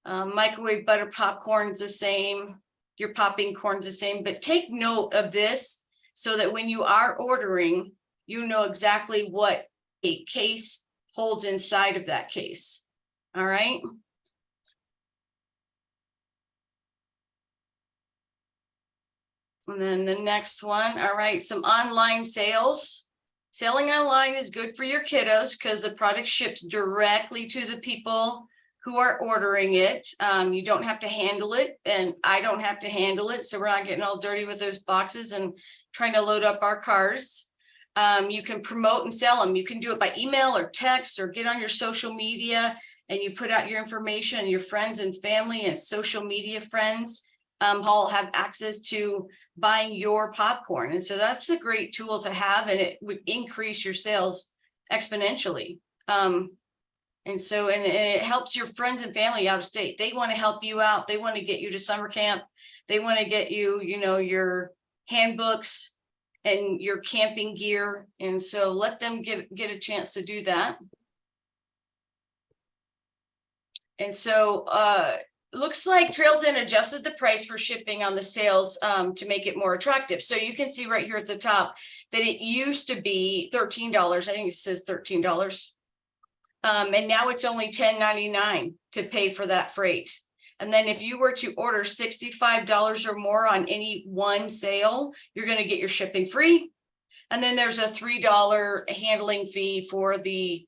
Microwave butter popcorn's the same. Your popping corn's the same, but take note of this so that when you are ordering, you know exactly what a case holds inside of that case. All right. And then the next one, all right, some online sales. Selling online is good for your kiddos because the product ships directly to the people who are ordering it. You don't have to handle it, and I don't have to handle it. So we're not getting all dirty with those boxes and trying to load up our cars. You can promote and sell them. You can do it by email or text or get on your social media and you put out your information, and your friends and family and social media friends all have access to buying your popcorn. And so that's a great tool to have, and it would increase your sales exponentially. And it helps your friends and family out of state. They want to help you out. They want to get you to summer camp. They want to get you, your handbooks and your camping gear. And so let them get a chance to do that. And so looks like Trails End adjusted the price for shipping on the sales to make it more attractive. So you can see right here at the top that it used to be $13. I think it says $13. And now it's only $10.99 to pay for that freight. And then if you were to order $65 or more on any one sale, you're going to get your shipping free. And then there's a $3 handling fee for the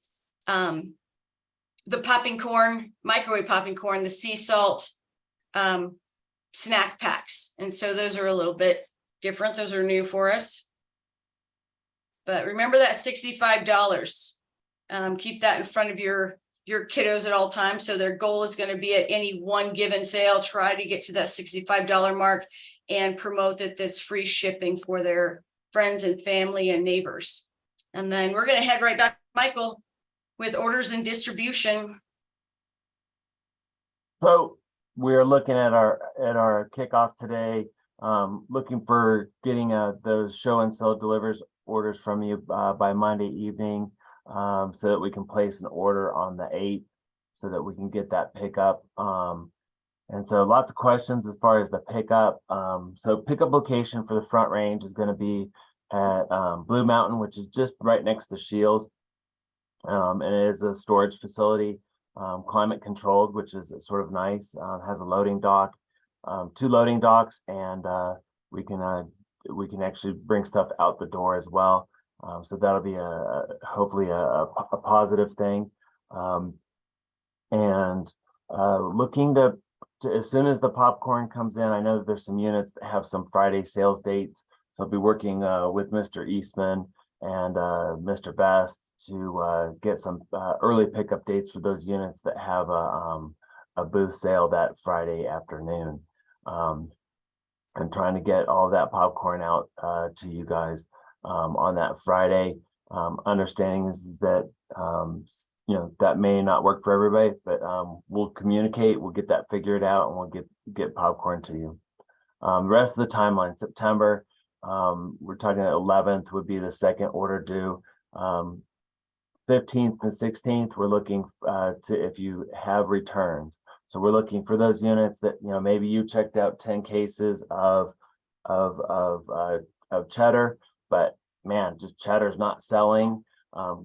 popping corn, microwave popping corn, the sea salt snack packs. And so those are a little bit different. Those are new for us. But remember that $65. Keep that in front of your kiddos at all times. So their goal is going to be at any one given sale, try to get to that $65 mark and promote that there's free shipping for their friends and family and neighbors. And then we're going to head right back to Michael with orders and distribution. So we're looking at our kickoff today, looking for getting those show and sell delivers orders from you by Monday evening, so that we can place an order on the 8th so that we can get that pickup. And so lots of questions as far as the pickup. So pickup location for the Front Range is going to be at Blue Mountain, which is just right next to Shields. And it is a storage facility, climate controlled, which is sort of nice. Has a loading dock, 2 loading docks, and we can actually bring stuff out the door as well. So that'll be hopefully a positive thing. And looking to as soon as the popcorn comes in, I know that there's some units that have some Friday sales dates. So I'll be working with Mr. Eastman and Mr. Best to get some early pickup dates for those units that have a booth sale that Friday afternoon. And trying to get all that popcorn out to you guys on that Friday. Understanding is that that may not work for everybody, but we'll communicate, we'll get that figured out, and we'll get popcorn to you. The rest of the timeline, September, we're talking 11th would be the second order due. 15th and 16th, we're looking to if you have returns. So we're looking for those units that maybe you checked out 10 cases of cheddar, but man, just cheddar's not selling.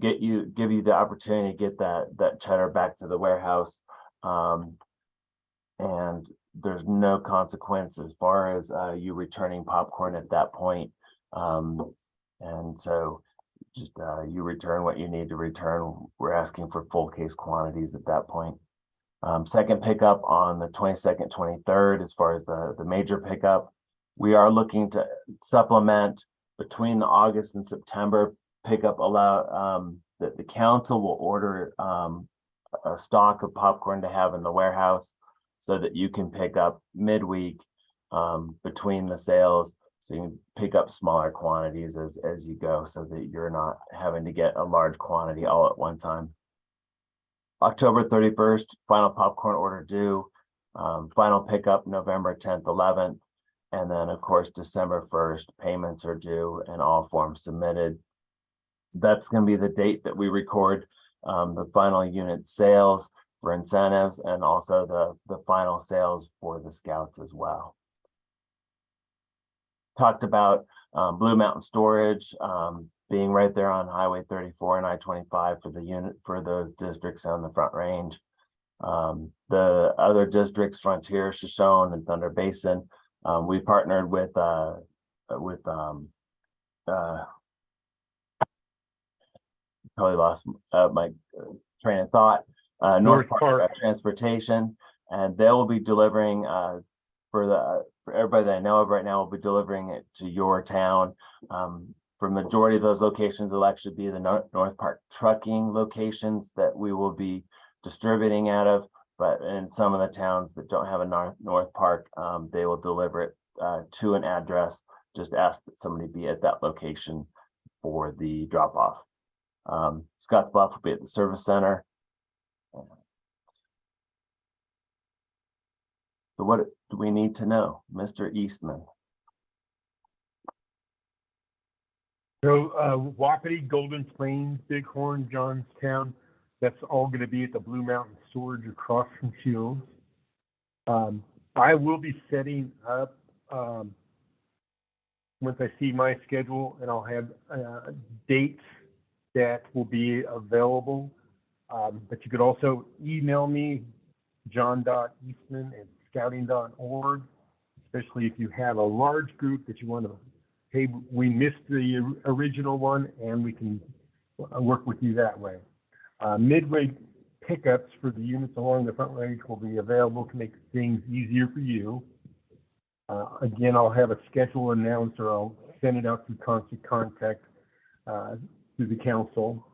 Give you the opportunity to get that cheddar back to the warehouse, and there's no consequence as far as you returning popcorn at that point. And so just you return what you need to return. We're asking for full case quantities at that point. Second pickup on the 22nd, 23rd, as far as the major pickup. We are looking to supplement between the August and September pickup that the council will order a stock of popcorn to have in the warehouse so that you can pick up midweek between the sales. So you can pick up smaller quantities as you go so that you're not having to get a large quantity all at one time. October 31st, final popcorn order due, final pickup November 10th, 11th. And then of course, December 1st, payments are due and all forms submitted. That's going to be the date that we record the final unit sales for incentives and also the final sales for the scouts as well. Talked about Blue Mountain Storage being right there on Highway 34 and I-25 for those districts on the Front Range. The other districts, Frontier, Shoshone, and Thunder Basin, we partnered with totally lost my train of thought. North Park Transportation, and they will be delivering for everybody that I know of right now, will be delivering it to your town. For majority of those locations, it'll actually be the North Park trucking locations that we will be distributing out of. But in some of the towns that don't have a North Park, they will deliver it to an address. Just ask that somebody be at that location for the drop off. Scottsbluff will be at the service center. So what do we need to know, Mr. Eastman? So Wapiti, Golden Plains, Bighorn, Johnstown, that's all going to be at the Blue Mountain Storage across from Shields. I will be setting up once I see my schedule, and I'll have dates that will be available. But you could also email me, john.eastman@scouting.org, especially if you have a large group that you want to, hey, we missed the original one, and we can work with you that way. Midway pickups for the units along the Front Range will be available to make things easier for you. Again, I'll have a schedule announced, or I'll send it out through constant contact through the council.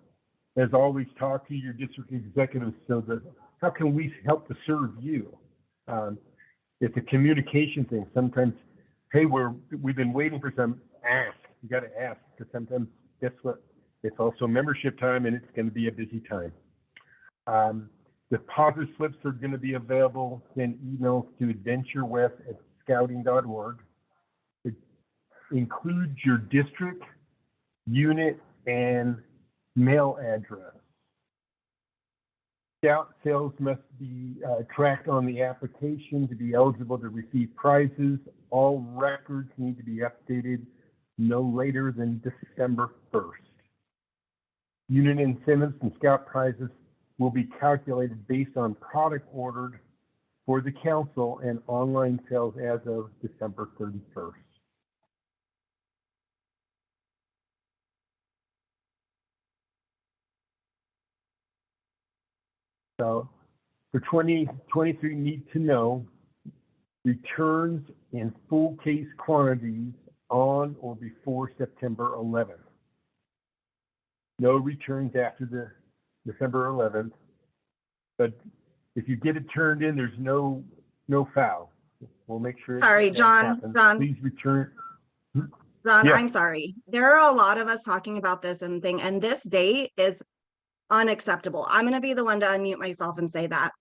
As always, talk to your district executives so that how can we help to serve you? It's a communication thing. Sometimes, hey, we've been waiting for some. Ask. You got to ask, because sometimes, guess what? It's also membership time, and it's going to be a busy time. Deposit slips are going to be available. Send emails to adventurewest@scouting.org. It includes your district, unit, and mail address. Scout sales must be tracked on the application to be eligible to receive prizes. All records need to be updated no later than December 1st. Unit incentives and scout prizes will be calculated based on product ordered for the council and online sales as of December 31st. So for 2023, need to know returns in full case quantities on or before September 11th. No returns after the December 11th, but if you get it turned in, there's no foul. We'll make sure. Sorry, John. Please return. John, Yeah. I'm sorry. There are a lot of us talking about this and this date is unacceptable. I'm going to be the one to unmute myself and say that.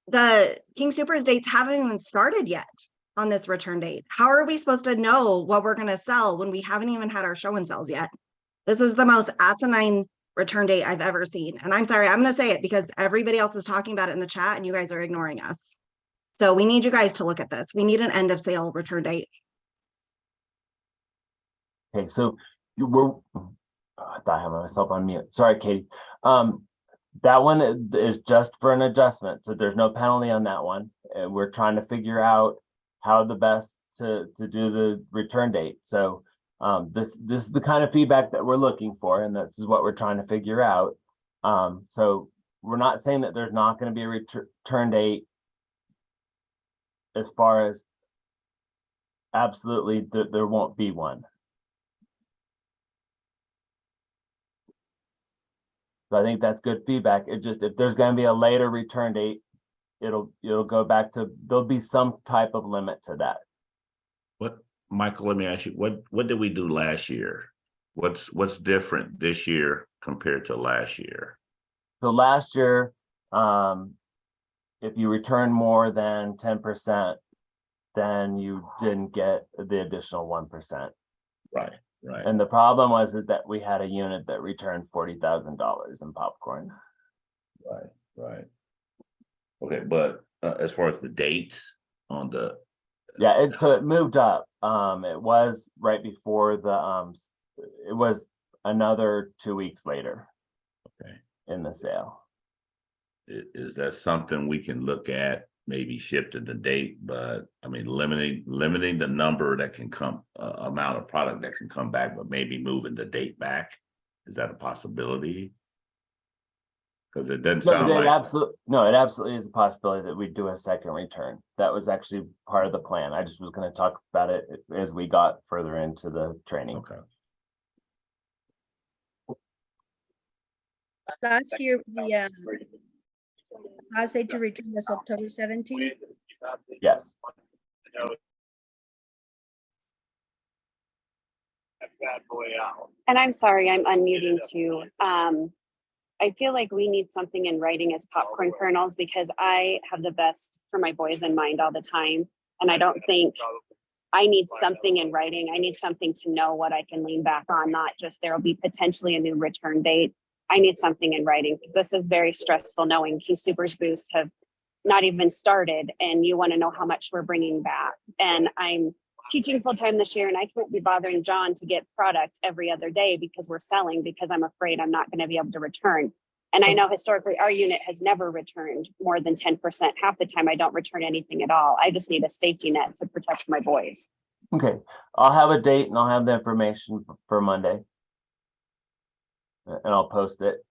The King Soopers dates haven't even started yet on this return date. How are we supposed to know what we're going to sell when we haven't even had our show and sells yet? This is the most asinine return date I've ever seen. And I'm sorry, I'm going to say it because everybody else is talking about it in the chat and you guys are ignoring us. So we need you guys to look at this. We need an end of sale return date. Okay, so I thought I had myself on mute. Sorry, Katie. That one is just for an adjustment, so there's no penalty on that one. We're trying to figure out how the best to do the return date. So this is the kind of feedback that we're looking for, and this is what we're trying to figure out. So we're not saying that there's not going to be a return date as far as absolutely, there won't be one. So I think that's good feedback. It just, if there's gonna be a later return date, it'll go back to, there'll be some type of limit to that. What, Michael, let me ask you, what did we do last year? What's different this year compared to last year? So last year, if you return more than 10%, then you didn't get the additional 1%. Right. And the problem is that we had a unit that returned $40,000 in popcorn. Right. Okay, but as far as the dates on the, Yeah, so it moved up. It was right before the it was another 2 weeks later. Okay. In the sale. is that something we can look at, maybe shifting the date, but I mean, limiting the number that can come, amount of product that can come back, but maybe moving the date back? Is that a possibility? Because it doesn't sound like. It absolutely is a possibility that we do a second return. That was actually part of the plan. I just was going to talk about it as we got further into the training. Okay. Last year, the last day to return was October 17th. Yes. And I'm sorry, I'm unmuting too. I feel like we need something in writing as popcorn kernels, because I have the best for my boys in mind all the time. And I don't think I need something in writing. I need something to know what I can lean back on, not just there'll be potentially a new return date. I need something in writing, because this is very stressful knowing King Super's booths have not even started and you want to know how much we're bringing back. And I'm teaching full time this year and I can't be bothering John to get product every other day because we're selling, because I'm afraid I'm not going to be able to return. And I know historically our unit has never returned more than 10%. Half the time I don't return anything at all. I just need a safety net to protect my boys. Okay, I'll have a date and I'll have the information for Monday. And I'll post it.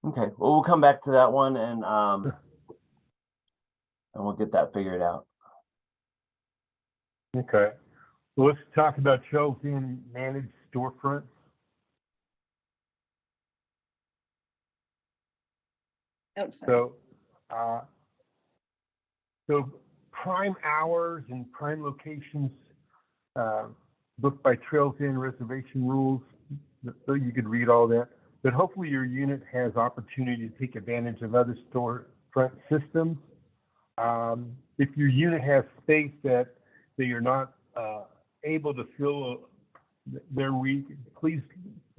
Okay, well, we'll come back to that one and we'll get that figured out. Okay. Well, let's talk about shelves in managed storefronts. Oh, sorry. So prime hours and prime locations booked by Trails In reservation rules, so you could read all that. But hopefully your unit has opportunity to take advantage of other storefront systems. If your unit has space that you're not able to fill please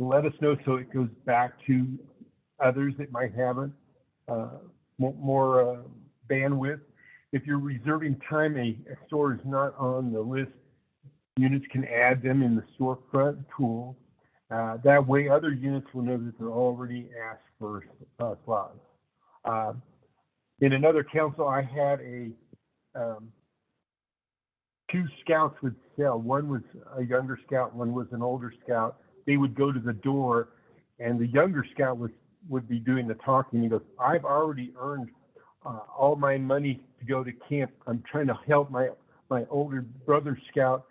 let us know so it goes back to others that might have it, more bandwidth. If you're reserving time, a store is not on the list, units can add them in the storefront tool. That way other units will know that they're already asked for slots. In another council, I had two scouts would sell. One was a younger scout, one was an older scout. They would go to the door and the younger scout would be doing the talking. He goes, I've already earned all my money to go to camp. I'm trying to help my older brother scout.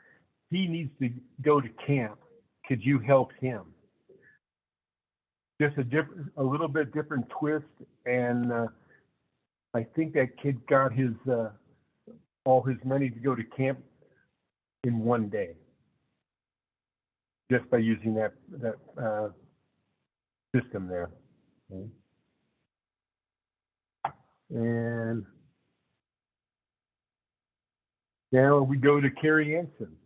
He needs to go to camp. Could you help him? Just a little bit different twist, and I think that kid got his all his money to go to camp in one day, just by using that system there. Okay. And now we go to Carrie Anson.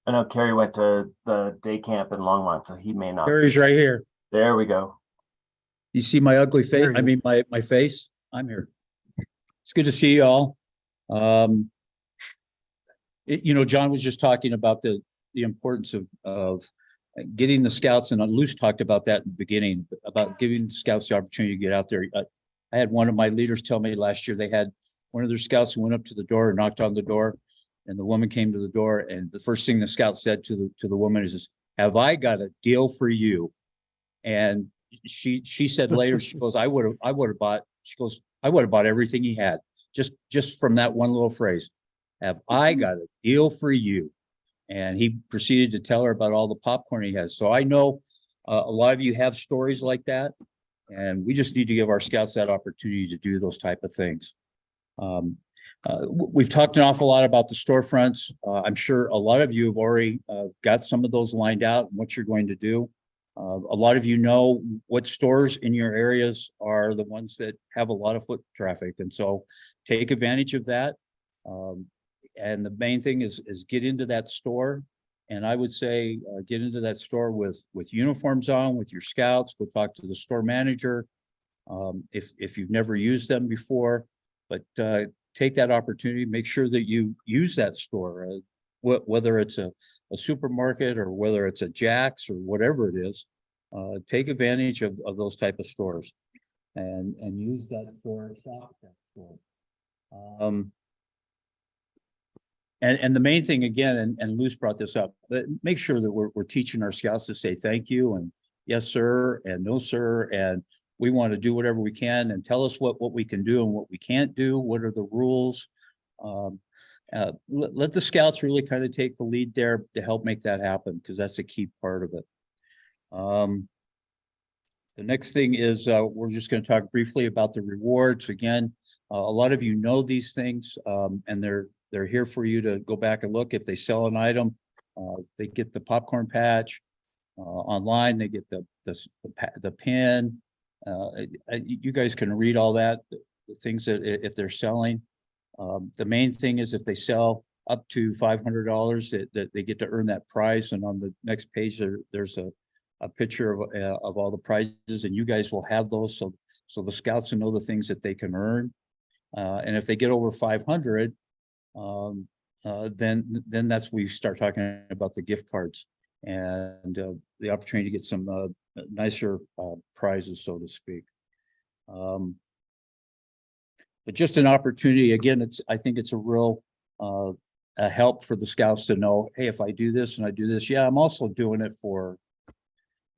I know Kerry went to the day camp in Longmont, so he may not. Gary's right here. There we go. You see my ugly face? There he I is. mean, my face? I'm here. It's good to see you all. John was just talking about the importance of getting the scouts, and Luce talked about that in the beginning, about giving scouts the opportunity to get out there. I had one of my leaders tell me last year, they had one of their scouts who went up to the door and knocked on the door. And the woman came to the door, and the first thing the scout said to the woman is, "Have I got a deal for you?" And she said later, she goes, I would have bought, she goes, "I would have bought everything he had." Just from that one little phrase, "Have I got a deal for you?" And he proceeded to tell her about all the popcorn he has. So I know a lot of you have stories like that, and we just need to give our scouts that opportunity to do those type of things. We've talked an awful lot about the storefronts. I'm sure a lot of you have already got some of those lined out and what you're going to do. A lot of you know what stores in your areas are the ones that have a lot of foot traffic. And so take advantage of that. And the main thing is get into that store. And I would say get into that store with uniforms on, with your scouts. Go talk to the store manager if you've never used them before. But take that opportunity, make sure that you use that store, whether it's a supermarket or whether it's a Jack's or whatever it is. Take advantage of those type of stores and use that store, shop that store. And the main thing again, and Luce brought this up, but make sure that we're teaching our scouts to say thank you and yes, sir, and no, sir. And we want to do whatever we can, and tell us what we can do and what we can't do. What are the rules? Let the scouts really kind of take the lead there to help make that happen, because that's a key part of it. The next thing is we're just going to talk briefly about the rewards. Again, a lot of you know these things, and they're here for you to go back and look. If they sell an item, they get the popcorn patch. Online, they get the pin. You guys can read all that, the things that if they're selling. The main thing is if they sell up to $500, that they get to earn that prize. And on the next page, there's a picture of all the prizes, and you guys will have those. So the scouts will know the things that they can earn. And if they get over 500, then that's when we start talking about the gift cards and the opportunity to get some nicer prizes, so to speak. But just an opportunity. Again, I think it's a real a help for the scouts to know, hey, if I do this and I do this, yeah, I'm also doing it for,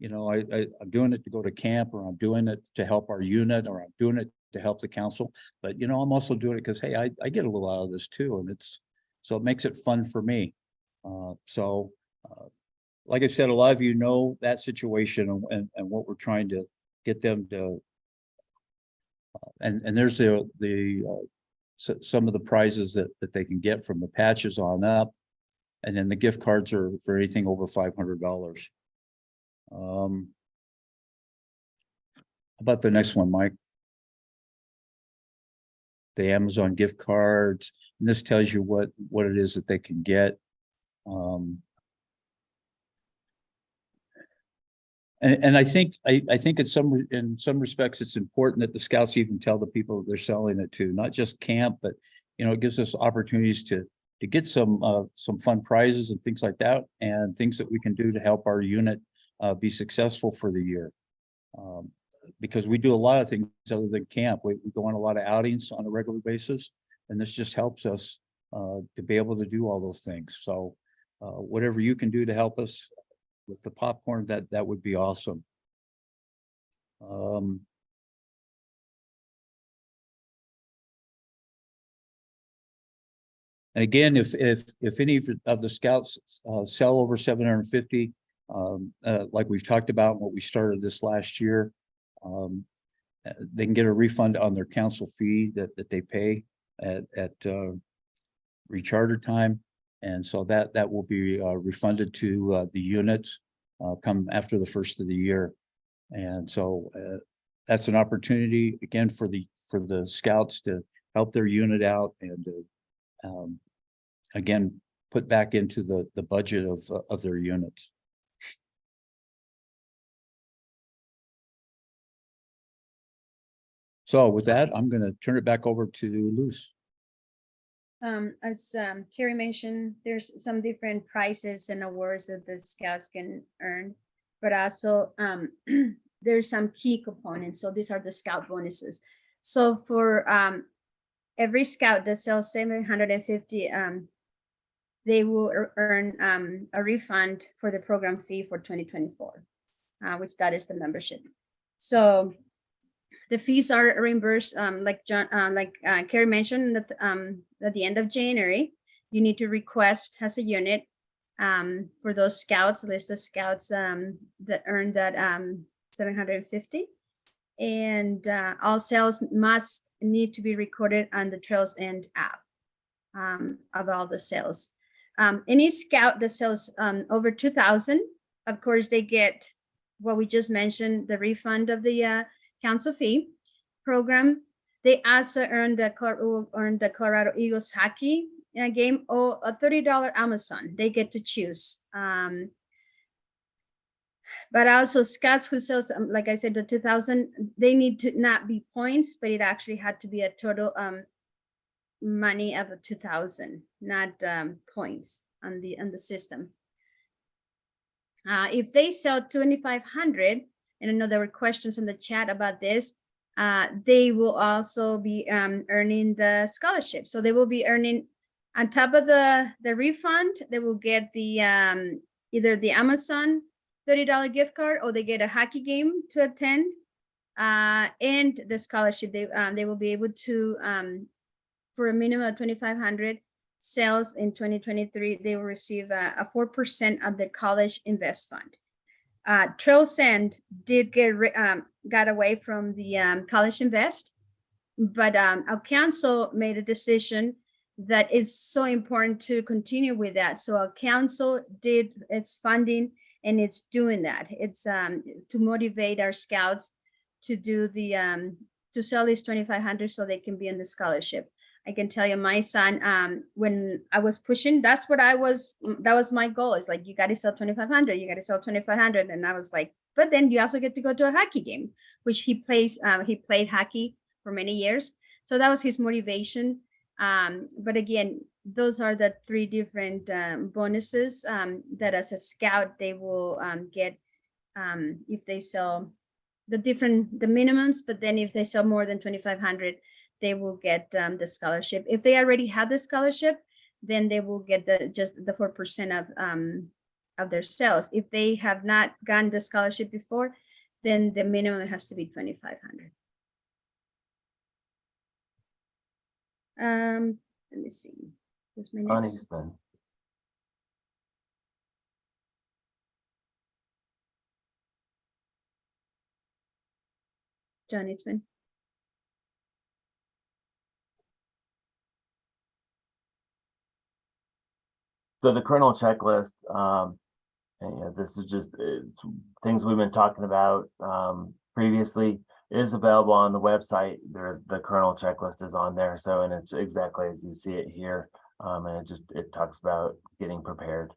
I'm doing it to go to camp, or I'm doing it to help our unit, or I'm doing it to help the council. But, I'm also doing it because, hey, I get a little out of this too. And so it makes it fun for me. Like I said, a lot of you know that situation and what we're trying to get them to. And there's some of the prizes that they can get from the patches on up. And then the gift cards are for anything over $500. How about the next one, Mike? The Amazon gift cards. And this tells you what it is that they can get. And I think in some respects, it's important that the scouts even tell the people that they're selling it to, not just camp, but it gives us opportunities to get some fun prizes and things like that, and things that we can do to help our unit be successful for the year. Because we do a lot of things other than camp. We go on a lot of outings on a regular basis, and this just helps us to be able to do all those things. So whatever you can do to help us with the popcorn, that would be awesome. And again, if any of the scouts sell over 750, like we've talked about what we started this last year, they can get a refund on their council fee that they pay at recharter time. And so that will be refunded to the units come after the first of the year. And so that's an opportunity again for the scouts to help their unit out and again put back into the budget of their units. So with that, I'm going to turn it back over to Luce. As Carrie mentioned, there's some different prizes and awards that the scouts can earn, but also there's some key components. So these are the scout bonuses. So for every scout that sells 750, they will earn a refund for the program fee for 2024, which that is the membership. So the fees are reimbursed, like Carrie mentioned, at the end of January. You need to request as a unit for those scouts, list of scouts that earned that 750. And all sales must need to be recorded on the Trails End app of all the sales. Any scout that sells over 2,000, of course, they get what we just mentioned, the refund of the council fee program. They also earn the Colorado Eagles hockey game or a $30 Amazon. They get to choose. But also scouts who sells, like I said, the 2,000, they need to not be points, but it actually had to be a total money of 2,000, not points on the system. If they sell 2,500, and I know there were questions in the chat about this, they will also be earning the scholarship. So they will be earning on top of the refund. They will get the either the Amazon $30 gift card, or they get a hockey game to attend, and the scholarship. They will be able to, for a minimum of 2,500 sales in 2023, they will receive a 4% of the college invest fund. Trails End did got away from the college invest, but our council made a decision that is so important to continue with that. So our council did its funding, and it's doing that. It's to motivate our scouts to do the to sell these 2,500 so they can be in the scholarship. I can tell you, my son, when I was pushing, that was my goal. It's like, you got to sell 2,500, you got to sell 2,500. And I was like, but then you also get to go to a hockey game, which he played hockey for many years. So that was his motivation. But again, those are the three different bonuses that as a scout, they will get if they sell the minimums, but then if they sell more than 2,500, they will get the scholarship. If they already have the scholarship, then they will get just the 4% of their sales. If they have not gotten the scholarship before, then the minimum has to be 2,500. Let me see. What's my John next? Eastman. John Eastman. So the kernel checklist, and this is just things we've been talking about previously, is available on the website. The kernel checklist is on there. So, and it's exactly as you see it here. And it talks about getting prepared.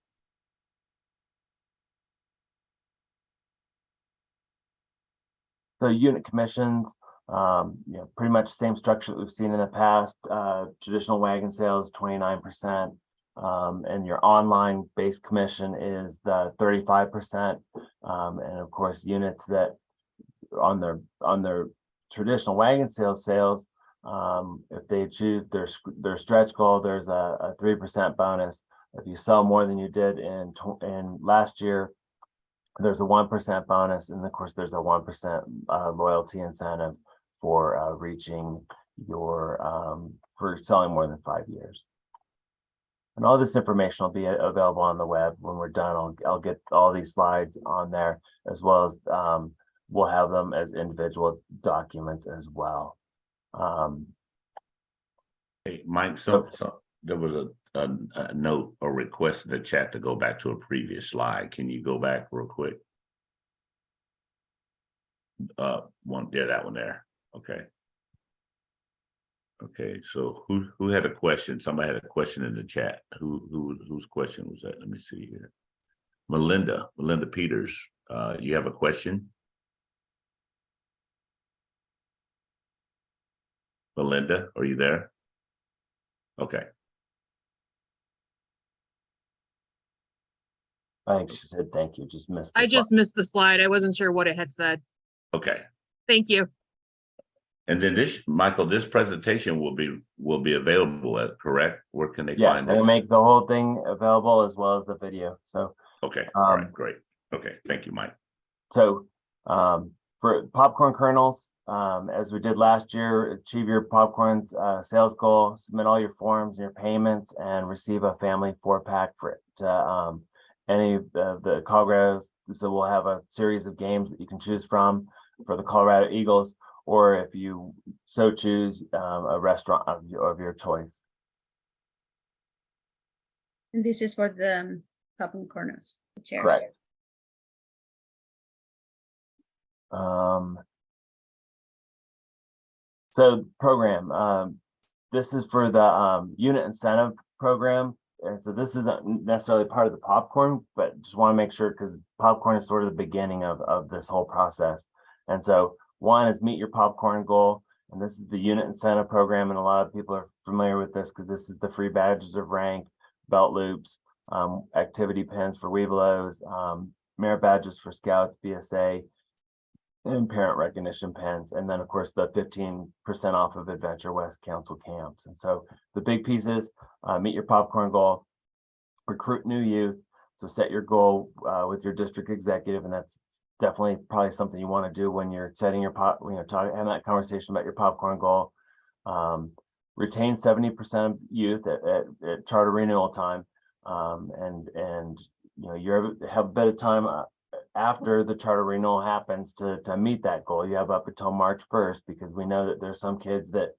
So unit commissions, pretty much the same structure that we've seen in the past. Traditional wagon sales, 29%. And your online based commission is the 35%. And of course, units that on their traditional wagon sales, if they achieve their stretch goal, there's a 3% bonus. If you sell more than you did in last year, there's a 1% bonus, and of course there's a 1% loyalty incentive for reaching your for selling more than 5 years. And all this information will be available on the web when we're done. I'll get all these slides on there, as well as we'll have them as individual documents as well. Hey, Mike, so there was a note or request in the chat to go back to a previous slide. Can you go back real quick? That one there. Okay. Okay, so who had a question? Somebody had a question in the chat. Whose question was that? Let me see here. Melinda Peters, you have a question? Melinda, are you there? Okay. I think she said thank you. Just missed. I just missed the slide. I wasn't sure what it had said. Okay. Thank you. And then this, Michael, this presentation will be available at, correct? Where can they Yes, find I'm gonna this? make the whole thing available as well as the video. So, Okay, all right, um, great. Okay, thank you, Mike. so, for popcorn kernels, as we did last year, achieve your popcorn, sales goal, submit all your forms and your payments and receive a family 4-pack for it. Any of the Colorado's. So we'll have a series of games that you can choose from for the Colorado Eagles, or if you so choose, a restaurant of your choice. And this is for the popcorn corners, the chairs. Correct. So program, this is for the unit incentive program. And so this isn't necessarily part of the popcorn, but just want to make sure because popcorn is sort of the beginning of this whole process. And so one is meet your popcorn goal. And this is the unit incentive program. And a lot of people are familiar with this because this is the free badges of rank, belt loops, activity pins for Webelos, merit badges for Scouts, BSA, and parent recognition pins. And then of course the 15% off of Adventure West Council camps. And so the big pieces, meet your popcorn goal, recruit new youth. So set your goal with your district executive, and that's definitely probably something you want to do when you're setting your having that conversation about your popcorn goal. Retain 70% of youth at charter renewal time, and you have a bit of time after the charter renewal happens to meet that goal. You have up until March 1st, because we know that there's some kids that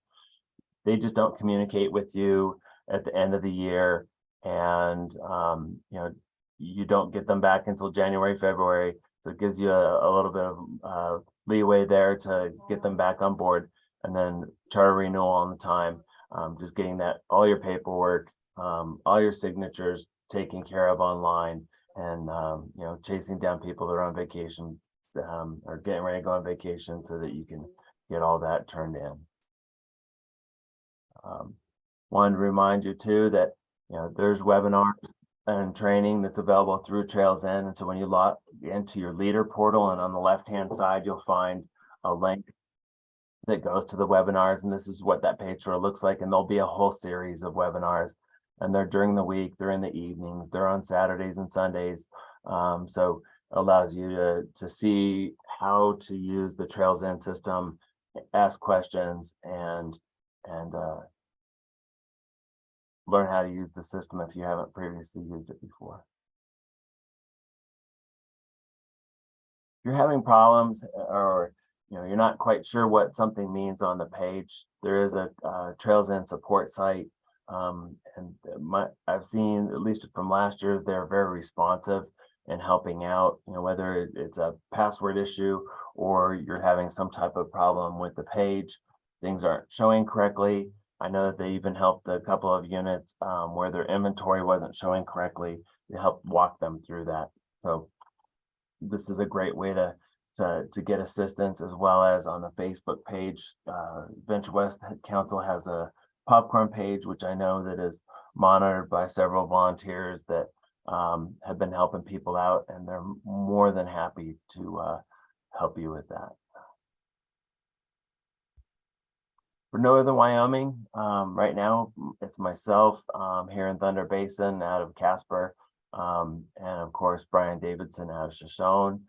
they just don't communicate with you at the end of the year, and you don't get them back until January, February. So it gives you a little bit of leeway there to get them back on board. And then charter renewal on the time, just getting that, all your paperwork, all your signatures taken care of online, and chasing down people that are on vacation, or getting ready to go on vacation, so that you can get all that turned in. Wanted to remind you too that there's webinars and training that's available through Trails End. And so when you log into your leader portal, and on the left-hand side, you'll find a link that goes to the webinars. And this is what that page sort of looks like. And there'll be a whole series of webinars, and they're during the week, they're in the evenings, they're on Saturdays and Sundays. So it allows you to see how to use the Trails End system, ask questions, and learn how to use the system if you haven't previously used it before. If you're having problems, or you're not quite sure what something means on the page, there is a Trails End support site, and I've seen, at least from last year, they're very responsive in helping out. Whether it's a password issue or you're having some type of problem with the page, things aren't showing correctly. I know that they even helped a couple of units where their inventory wasn't showing correctly. They helped walk them through that. So this is a great way to get assistance, as well as on the Facebook page. Venture West Council has a popcorn page, which I know that is monitored by several volunteers that have been helping people out, and they're more than happy to help you with that. For Northern Wyoming, right now, it's myself here in Thunder Basin out of Casper, and of course, Brian Davidson out of Shoshone.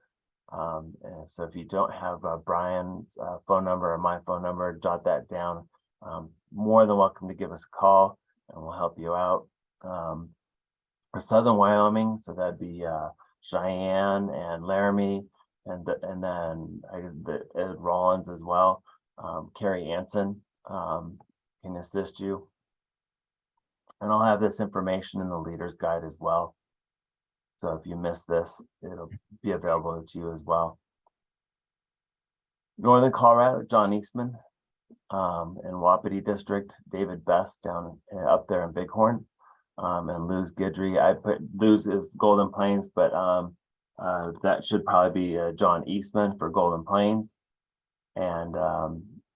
And so if you don't have Brian's phone number or my phone number, jot that down. More than welcome to give us a call, and we'll help you out. For Southern Wyoming, so that'd be Cheyenne and Laramie, and then Ed Rollins as well. Carrie Anson can assist you, and I'll have this information in the leader's guide as well. So if you miss this, it'll be available to you as well. Northern Colorado, John Eastman, in Wapiti District, David Best down up there in Bighorn, and Luz Guidry. I put Luz is Golden Plains, but that should probably be John Eastman for Golden Plains. And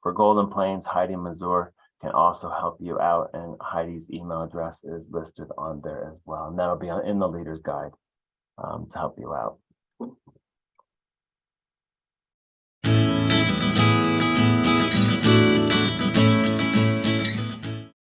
for Golden Plains, Heidi Mazur can also help you out, and Heidi's email address is listed on there as well, and that'll be in the leader's guide to help you out.